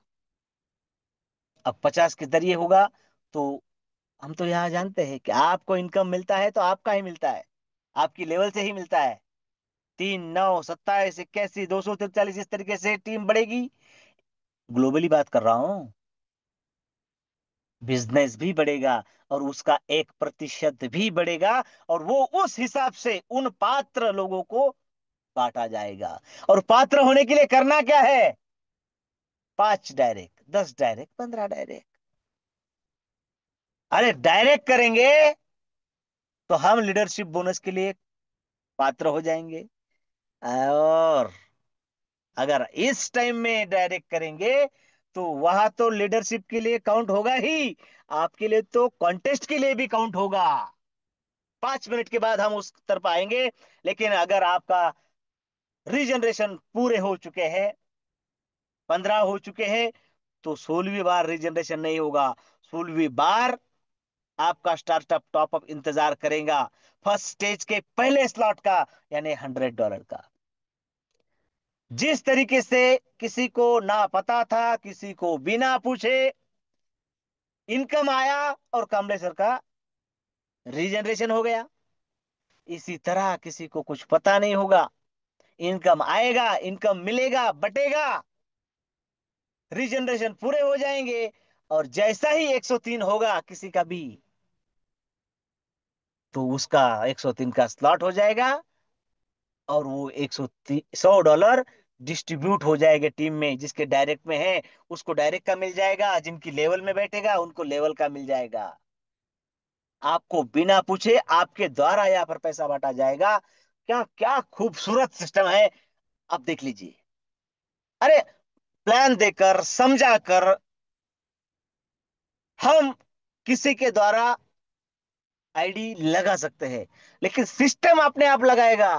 अब 50 के जरिए होगा तो हम तो यहां जानते हैं कि आपको इनकम मिलता है तो आपका ही मिलता है, आपकी लेवल से ही मिलता है। 3, 9, 27, 81, 243, इस तरीके से टीम बढ़ेगी। ग्लोबली बात कर रहा हूं। बिजनेस भी बढ़ेगा और उसका 1% भी बढ़ेगा, और वो उस हिसाब से उन पात्र लोगों को बांटा जाएगा। और पात्र होने के लिए करना क्या है? 5 डायरेक्ट, 10 डायरेक्ट, 15 डायरेक्ट। अरे डायरेक्ट करेंगे तो हम लीडरशिप बोनस के लिए पात्र हो जाएंगे। और अगर इस टाइम में डायरेक्ट करेंगे तो वहां तो लीडरशिप के लिए काउंट होगा ही, आपके लिए तो कॉन्टेस्ट के लिए भी काउंट होगा। 5 मिनट के बाद हम उस तरफ आएंगे। लेकिन अगर आपका रीजनरेशन पूरे हो चुके हैं, 15 हो चुके हैं, तो 16वीं बार रीजनरेशन नहीं होगा। 16वीं बार आपका स्टार्टअप टॉपअप इंतजार करेगा, फर्स्ट स्टेज के पहले स्लॉट का, यानी $100 का। जिस तरीके से किसी को ना पता था, किसी को बिना पूछे इनकम आया और कमलेश्वर का रीजनरेशन हो गया, इसी तरह किसी को कुछ पता नहीं होगा, इनकम आएगा, इनकम मिलेगा, बटेगा, रीजनरेशन पूरे हो जाएंगे, और जैसा ही 103 होगा किसी का भी, तो उसका 103 का स्लॉट हो जाएगा, और वो 100 डॉलर डिस्ट्रीब्यूट हो जाएगा टीम में। जिसके डायरेक्ट में है उसको डायरेक्ट का मिल जाएगा, जिनकी लेवल में बैठेगा उनको लेवल का मिल जाएगा। आपको बिना पूछे आपके द्वारा यहाँ पर पैसा बांटा जाएगा। क्या क्या खूबसूरत सिस्टम है, आप देख लीजिए। अरे प्लान देकर समझा कर हम किसी के द्वारा आईडी लगा सकते हैं, लेकिन सिस्टम अपने आप लगाएगा,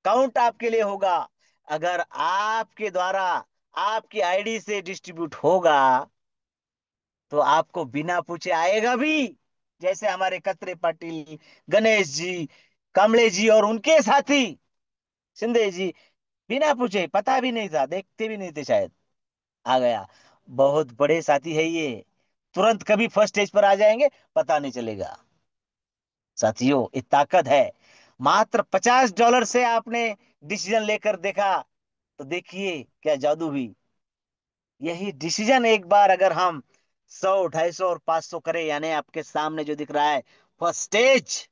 काउंट आपके लिए होगा। अगर आपके द्वारा आपकी आईडी से डिस्ट्रीब्यूट होगा तो आपको बिना पूछे आएगा भी। जैसे हमारे कत्रे पाटिल, गणेश जी, कमले जी और उनके साथी शिंदे जी, बिना पूछे, पता भी नहीं था, देखते भी नहीं थे शायद, आ गया। बहुत बड़े साथी है ये, तुरंत कभी फर्स्ट स्टेज पर आ जाएंगे, पता नहीं चलेगा। साथियों ये ताकत है। मात्र $50 से आपने डिसीजन लेकर देखा, तो देखिए क्या जादू भी। यही डिसीजन एक बार अगर हम 100, 250 और 500 करें, यानी आपके सामने जो दिख रहा है फर्स्ट स्टेज,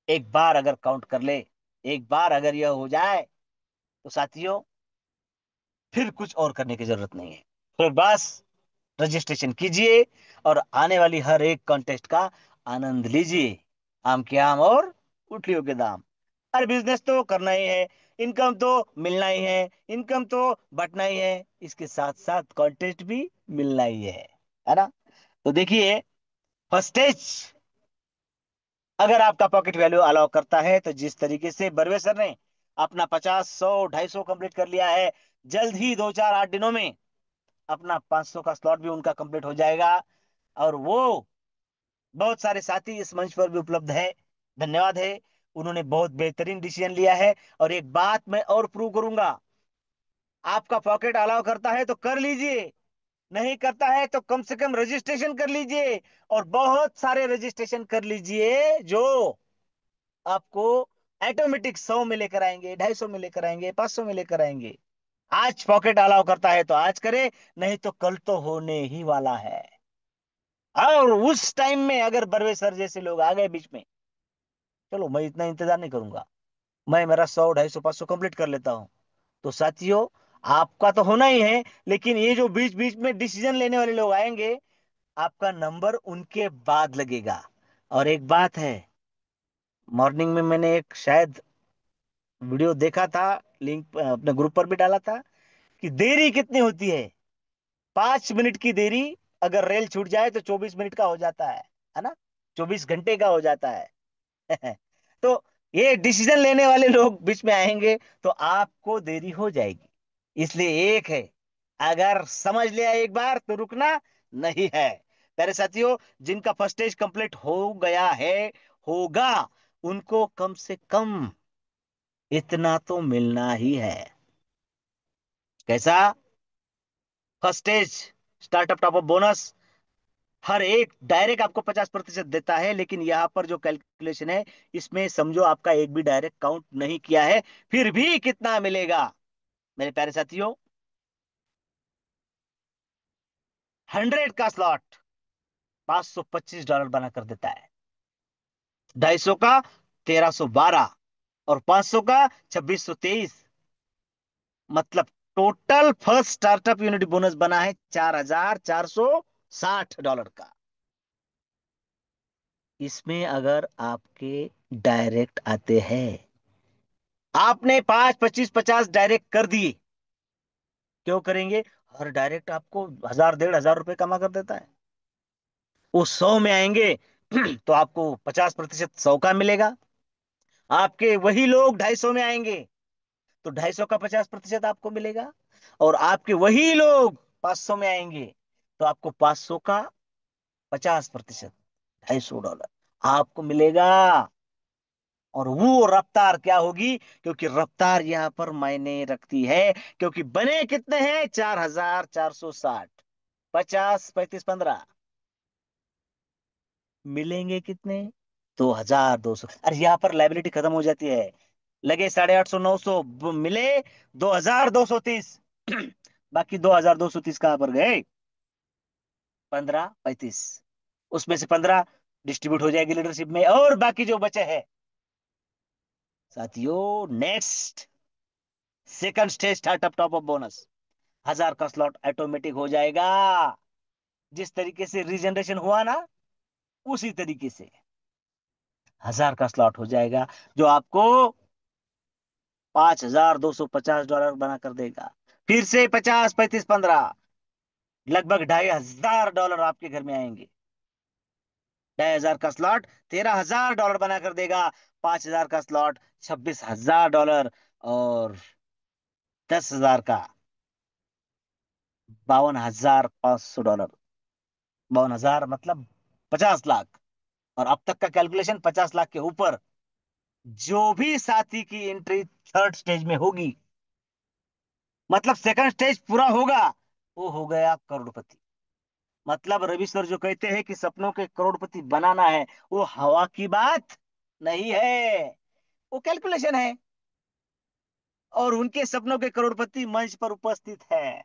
एक बार अगर काउंट कर ले, एक बार अगर यह हो जाए, तो साथियों फिर कुछ और करने की जरूरत नहीं है। फिर बस रजिस्ट्रेशन कीजिए और आने वाली हर एक कॉन्टेस्ट का आनंद लीजिए। आम के आम और गुठलियों के दाम। अरे बिजनेस तो करना ही है, इनकम तो मिलना ही है, इनकम तो बटना ही है, इसके साथ साथ कॉन्टेस्ट भी मिलना ही है ना? तो देखिए, फर्स्ट स्टेज अगर आपका पॉकेट वैल्यू अलाउ करता है, तो जिस तरीके से बर्वे सर ने अपना 50, 100, 250 कंप्लीट कर लिया है, जल्द ही 2, 4, 8 दिनों में अपना 500 का स्लॉट भी उनका कंप्लीट हो जाएगा। और वो बहुत सारे साथी इस मंच पर भी उपलब्ध है। धन्यवाद है। उन्होंने बहुत बेहतरीन डिसीजन लिया है। और एक बात मैं और प्रूव करूंगा, आपका पॉकेट अलाउ करता है तो कर लीजिए, नहीं करता है तो कम से कम रजिस्ट्रेशन कर लीजिए, और बहुत सारे रजिस्ट्रेशन कर लीजिए जो आपको ऑटोमेटिक 100 में लेकर आएंगे, 250 में लेकर आएंगे, 500 में लेकर आएंगे। आज पॉकेट अलाउ करता है तो आज करे, नहीं तो कल तो होने ही वाला है। और उस टाइम में अगर बर्वे सर जैसे लोग आ गए बीच में, चलो मैं इतना इंतजार नहीं करूंगा, मैं मेरा 100, 250, 500 कंप्लीट कर लेता हूँ। तो साथियों, आपका तो होना ही है, लेकिन ये जो बीच बीच में डिसीजन लेने वाले लोग आएंगे, आपका नंबर उनके बाद लगेगा। और एक बात है, मॉर्निंग में मैंने एक शायद वीडियो देखा था, लिंक अपने ग्रुप पर भी डाला था, कि देरी कितनी होती है। 5 मिनट की देरी अगर रेल छूट जाए तो 24 मिनट का हो जाता है ना, 24 घंटे का हो जाता है। तो ये डिसीजन लेने वाले लोग बीच में आएंगे तो आपको देरी हो जाएगी। इसलिए एक है, अगर समझ लिया एक बार तो रुकना नहीं है। प्यारे साथियों, जिनका फर्स्ट स्टेज कंप्लीट हो गया है, होगा, उनको कम से कम इतना तो मिलना ही है। कैसा? First stage startup top up bonus हर एक डायरेक्ट आपको 50% देता है, लेकिन यहां पर जो कैलकुलेशन है, इसमें समझो आपका एक भी डायरेक्ट काउंट नहीं किया है, फिर भी कितना मिलेगा मेरे प्यारे साथियों? 100 का स्लॉट $525 बना कर देता है, 250 का 1312, और 500 का 2623। मतलब total first startup unit bonus बना है $4460 का। इसमें अगर आपके डायरेक्ट आते हैं, आपने 5, 25, 50 डायरेक्ट कर दिए, क्यों करेंगे? हर डायरेक्ट आपको 1000, 1500 रुपए कमा कर देता है। वो 100 में आएंगे तो आपको 50% 100 का मिलेगा। आपके वही लोग 250 में आएंगे तो 250 का 50% आपको मिलेगा। और आपके वही लोग 500 में आएंगे तो आपको 500 का 50%, $250 आपको मिलेगा। और वो रफ्तार क्या होगी? क्योंकि रफ्तार यहां पर मायने रखती है, क्योंकि बने कितने हैं? 4460, 50, 35, 15, मिलेंगे कितने? 2200। अरे यहाँ पर लाइबिलिटी खत्म हो जाती है, लगे 850, 900, मिले 2230। बाकी 2230 कहां पर गए? 15, 35, उसमें से 15 डिस्ट्रीब्यूट हो जाएगी लीडरशिप में, और बाकी जो बचे हैं साथियों, next second stage startup top up bonus 1000 का स्लॉट ऑटोमेटिक हो जाएगा। जिस तरीके से रीजनरेशन हुआ ना, उसी तरीके से 1000 का स्लॉट हो जाएगा, जो आपको $5250 बना कर देगा। फिर से 50, 35, 15, लगभग $2500 आपके घर में आएंगे। 2500 का स्लॉट $13000 बना कर देगा। 5000 का स्लॉट $26,000, और 10,000 का $52,500। 52,000 मतलब 50 लाख। और अब तक का कैलकुलेशन 50 लाख के ऊपर, जो भी साथी की एंट्री थर्ड स्टेज में होगी, मतलब सेकंड स्टेज पूरा होगा, वो हो गया करोड़पति। मतलब रवि सर जो कहते हैं कि सपनों के करोड़पति बनाना है, वो हवा की बात नहीं है, वो कैलकुलेशन है। और उनके सपनों के करोड़पति मंच पर उपस्थित है।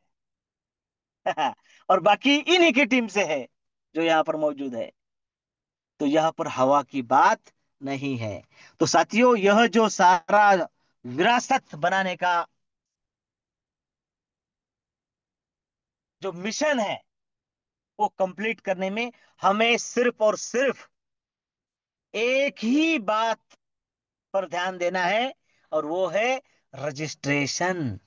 और बाकी इन्हीं की टीम से है जो यहाँ पर मौजूद है। तो यहाँ पर हवा की बात नहीं है। तो साथियों, यह जो सारा विरासत बनाने का जो मिशन है, वो कंप्लीट करने में हमें सिर्फ और सिर्फ एक ही बात पर ध्यान देना है, और वो है रजिस्ट्रेशन।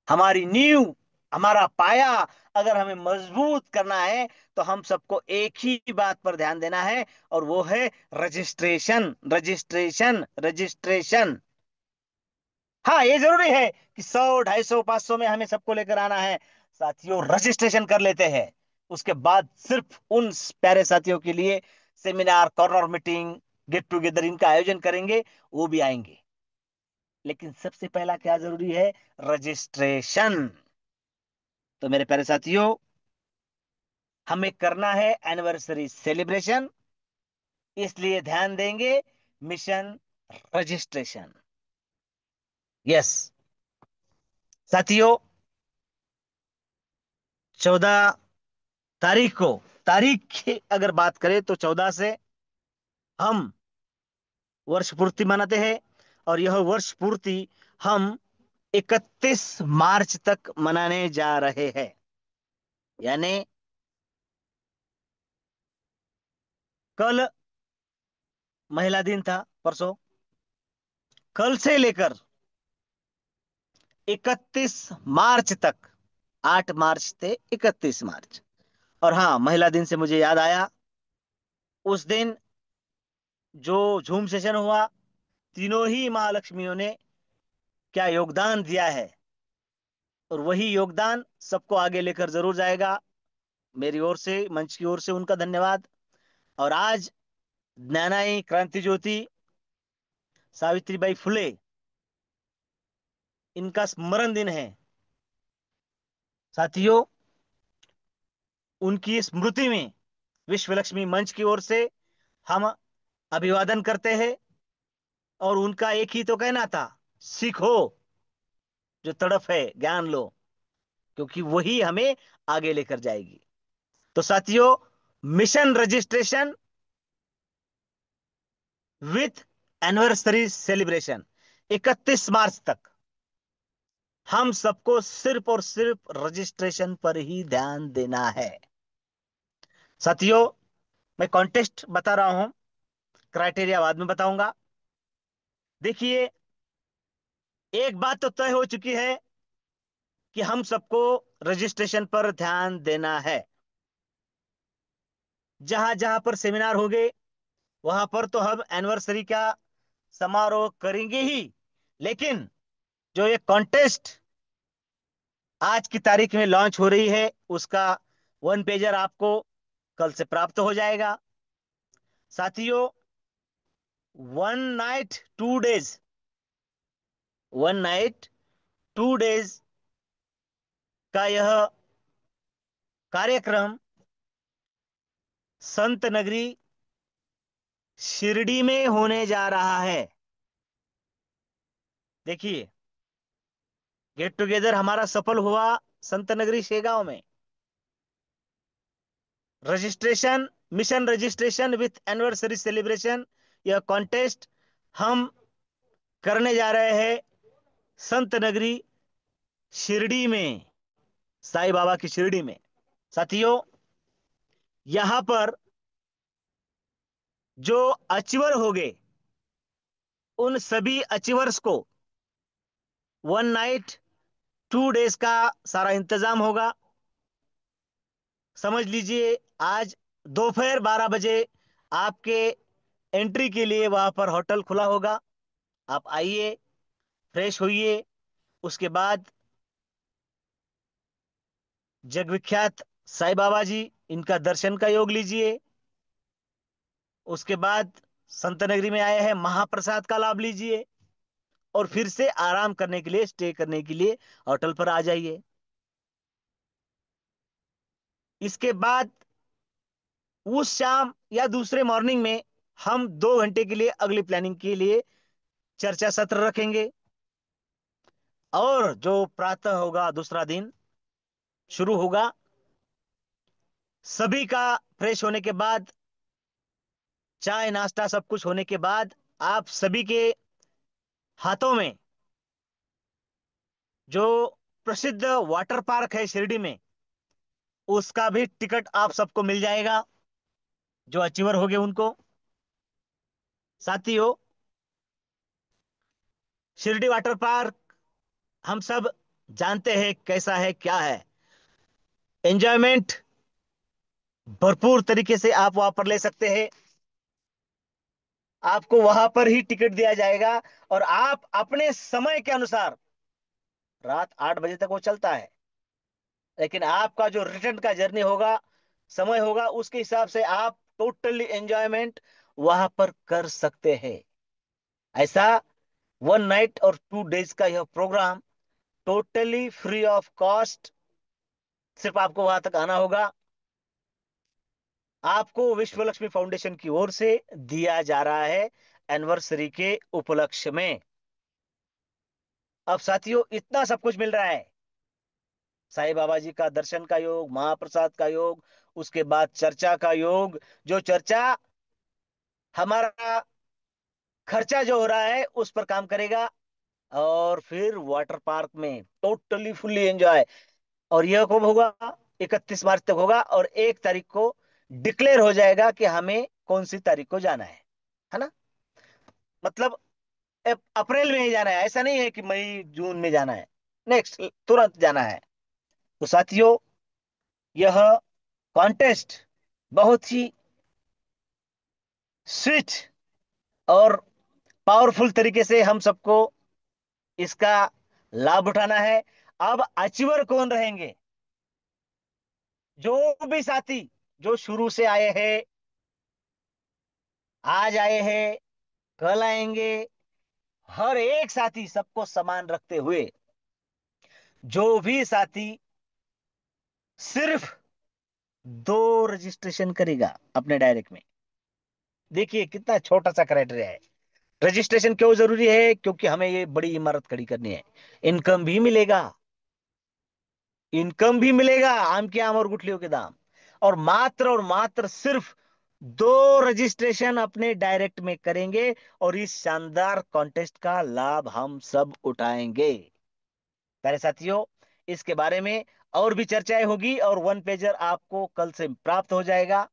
हमारी नींव, हमारा पाया अगर हमें मजबूत करना है, तो हम सबको एक ही बात पर ध्यान देना है, और वो है रजिस्ट्रेशन, रजिस्ट्रेशन, रजिस्ट्रेशन। हाँ, ये जरूरी है कि 100, 250, 500 में हमें सबको लेकर आना है। साथियों, रजिस्ट्रेशन कर लेते हैं, उसके बाद सिर्फ उन प्यारे साथियों के लिए seminar, corner meeting, get together इनका आयोजन करेंगे, वो भी आएंगे। लेकिन सबसे पहला क्या जरूरी है? रजिस्ट्रेशन। तो मेरे प्यारे साथियों, हमें करना है एनिवर्सरी सेलिब्रेशन, इसलिए ध्यान देंगे मिशन रजिस्ट्रेशन। यस साथियों, 14 तारीख को, तारीख की अगर बात करें तो 14 से हम वर्ष पूर्ति मनाते हैं, और यह वर्ष पूर्ति हम 31 मार्च तक मनाने जा रहे हैं। यानी कल महिला दिन था, परसों, कल से लेकर 31 मार्च तक, 8 मार्च से 31 मार्च। और हाँ, महिला दिन से मुझे याद आया, उस दिन जो झूम सेशन हुआ, तीनों ही महालक्ष्मियों ने क्या योगदान दिया है, और वही योगदान सबको आगे लेकर जरूर जाएगा। मेरी ओर से, मंच की ओर से उनका धन्यवाद। और आज ज्ञानाई क्रांति ज्योति सावित्रीबाई फुले, इनका स्मरण दिन है साथियों। उनकी स्मृति में विश्व लक्ष्मी मंच की ओर से हम अभिवादन करते हैं। और उनका एक ही तो कहना था, सीखो, जो तड़फ है ज्ञान लो, क्योंकि वही हमें आगे लेकर जाएगी। तो साथियों, mission registration with anniversary celebration 31 मार्च तक हम सबको सिर्फ और सिर्फ रजिस्ट्रेशन पर ही ध्यान देना है साथियों। मैं कॉन्टेस्ट बता रहा हूं, क्राइटेरिया बाद में बताऊंगा। देखिए, एक बात तो तय हो चुकी है कि हम सबको रजिस्ट्रेशन पर ध्यान देना है। जहां जहां पर सेमिनार होंगे, वहां पर तो हम एनिवर्सरी का समारोह करेंगे ही। लेकिन जो ये कॉन्टेस्ट आज की तारीख में लॉन्च हो रही है, उसका 1 पेजर आपको कल से प्राप्त हो जाएगा साथियों। 1 नाइट 2 डेज, 1 नाइट 2 डेज का यह कार्यक्रम संत नगरी शिरडी में होने जा रहा है। देखिए, गेट टुगेदर हमारा सफल हुआ संत नगरी शेगांव में। Registration, mission registration with anniversary celebration, यह कॉन्टेस्ट हम करने जा रहे हैं संत नगरी शिरडी में, साईं बाबा की शिरडी में साथियों। यहां पर जो अचीवर हो गए, उन सभी अचीवर्स को 1 नाइट 2 डेज का सारा इंतजाम होगा। समझ लीजिए, आज दोपहर 12 बजे आपके एंट्री के लिए वहां पर होटल खुला होगा। आप आइए, फ्रेश होइए, उसके बाद जग विख्यात साईं बाबा जी, इनका दर्शन का योग लीजिए। उसके बाद संत नगरी में आए हैं, महाप्रसाद का लाभ लीजिए, और फिर से आराम करने के लिए, स्टे करने के लिए होटल पर आ जाइए। इसके बाद उस शाम या दूसरे मॉर्निंग में हम 2 घंटे के लिए अगली प्लानिंग के लिए चर्चा सत्र रखेंगे। और जो प्रातः होगा, दूसरा दिन शुरू होगा, सभी का फ्रेश होने के बाद, चाय नाश्ता सब कुछ होने के बाद, आप सभी के हाथों में जो प्रसिद्ध वाटर पार्क है शिरडी में, उसका भी टिकट आप सबको मिल जाएगा, जो अचीवर होंगे उनको साथियों। शिरडी वाटर पार्क हम सब जानते हैं कैसा है, क्या है। एंजॉयमेंट भरपूर तरीके से आप वहां पर ले सकते हैं। आपको वहां पर ही टिकट दिया जाएगा, और आप अपने समय के अनुसार, रात 8 बजे तक वो चलता है, लेकिन आपका जो रिटर्न का जर्नी होगा, समय होगा, उसके हिसाब से आप टोटली एंजॉयमेंट वहां पर कर सकते हैं। ऐसा 1 नाइट और 2 डेज का यह programme totally free of cost, सिर्फ आपको वहां तक आना होगा। आपको विश्व लक्ष्मी फाउंडेशन की ओर से दिया जा रहा है एनिवर्सरी के उपलक्ष्य में। अब साथियों, इतना सब कुछ मिल रहा है, साईं बाबा जी का दर्शन का योग, महाप्रसाद का योग, उसके बाद चर्चा का योग, जो चर्चा हमारा खर्चा जो हो रहा है उस पर काम करेगा, और फिर वाटर पार्क में टोटली फुल्ली एंजॉय। और यह कब होगा? 31 मार्च तक होगा, और 1 तारीख को डिक्लेयर हो जाएगा कि हमें कौन सी तारीख को जाना है ना? मतलब अप्रैल में ही जाना है, ऐसा नहीं है कि मई जून में जाना है, नेक्स्ट तुरंत जाना है। तो साथियों, यह कॉन्टेस्ट बहुत ही स्वीट और पावरफुल तरीके से हम सबको इसका लाभ उठाना है। अब अचीवर कौन रहेंगे? जो भी साथी जो शुरू से आए हैं, आज आए हैं, कल आएंगे, हर एक साथी सबको समान रखते हुए, जो भी साथी सिर्फ 2 रजिस्ट्रेशन करेगा अपने डायरेक्ट में, देखिए कितना छोटा सा क्राइटेरिया है। रजिस्ट्रेशन क्यों जरूरी है? क्योंकि हमें ये बड़ी इमारत खड़ी करनी है, इनकम भी मिलेगा, इनकम भी मिलेगा, आम के आम और गुठलियों के दाम। और मात्र सिर्फ 2 रजिस्ट्रेशन अपने डायरेक्ट में करेंगे, और इस शानदार कॉन्टेस्ट का लाभ हम सब उठाएंगे। प्यारे साथियों, इसके बारे में और भी चर्चाएं होगी, और 1 पेजर आपको कल से प्राप्त हो जाएगा।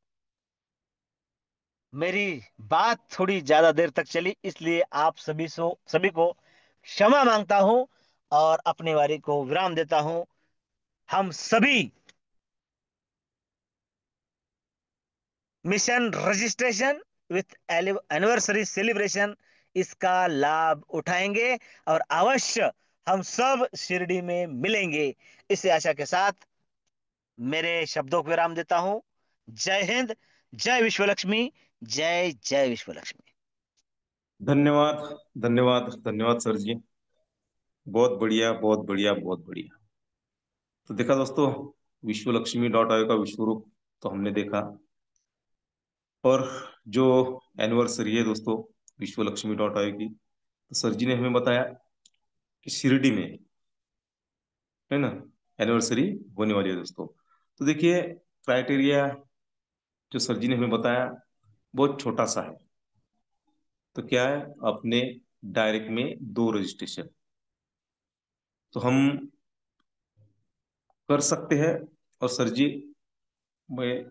मेरी बात थोड़ी ज्यादा देर तक चली, इसलिए आप सभी को क्षमा मांगता हूं, और अपनी बारी को विराम देता हूं। हम सभी mission registration with anniversary celebration इसका लाभ उठाएंगे, और अवश्य हम सब शिरडी में मिलेंगे। इस आशा के साथ मेरे शब्दों को विराम देता हूं। जय हिंद, जय विश्वलक्ष्मी, जय जय विश्वलक्ष्मी। धन्यवाद, धन्यवाद, धन्यवाद सर जी। बहुत बढ़िया, बहुत बढ़िया, बहुत बढ़िया। तो देखा दोस्तों, विश्व लक्ष्मी डॉट आयो का विश्व रूप तो हमने देखा। और जो एनिवर्सरी है दोस्तों विश्व लक्ष्मी डॉट आयो की, तो सर जी ने हमें बताया कि शिरडी में, है ना, एनिवर्सरी होने वाली है दोस्तों। तो देखिए, क्राइटेरिया जो सर जी ने हमें बताया बहुत छोटा सा है। तो क्या है? अपने डायरेक्ट में 2 रजिस्ट्रेशन तो हम कर सकते हैं। और सर जी, मैं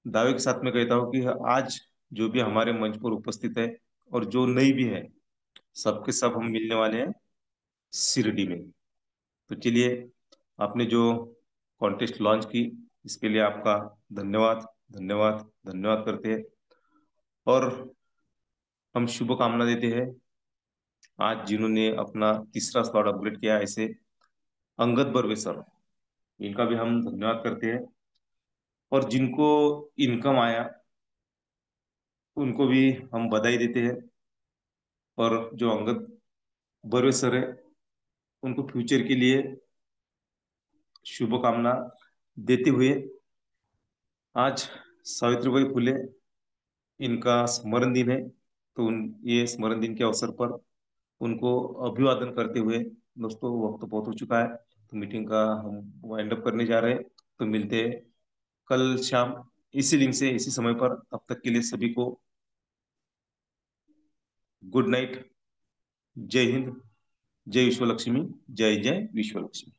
दावे के साथ में कहता हूँ कि आज जो भी हमारे मंच पर उपस्थित है और जो नई भी है, सबके सब हम मिलने वाले हैं शिरडी में। तो चलिए, आपने जो कॉन्टेस्ट लॉन्च की, इसके लिए आपका धन्यवाद, धन्यवाद, धन्यवाद करते हैं। और हम शुभकामना देते हैं आज जिन्होंने अपना तीसरा स्लॉट अपग्रेड किया, ऐसे अंगद बर्वे सर, इनका भी हम धन्यवाद करते हैं। और जिनको इनकम आया उनको भी हम बधाई देते हैं। और जो अंगद बर्वे सर है, उनको फ्यूचर के लिए शुभकामना देते हुए, आज सावित्रीबाई फुले इनका स्मरण दिन है। तो ये स्मरण दिन के अवसर पर उनको अभिवादन करते हुए दोस्तों, वक्त बहुत हो चुका है, तो मीटिंग का हम वाइंड अप करने जा रहे हैं। तो मिलते हैं कल शाम इसी लिंक से इसी समय पर। तब तक के लिए सभी को गुड नाइट। जय हिंद, जय विश्व लक्ष्मी, जय जय विश्व लक्ष्मी।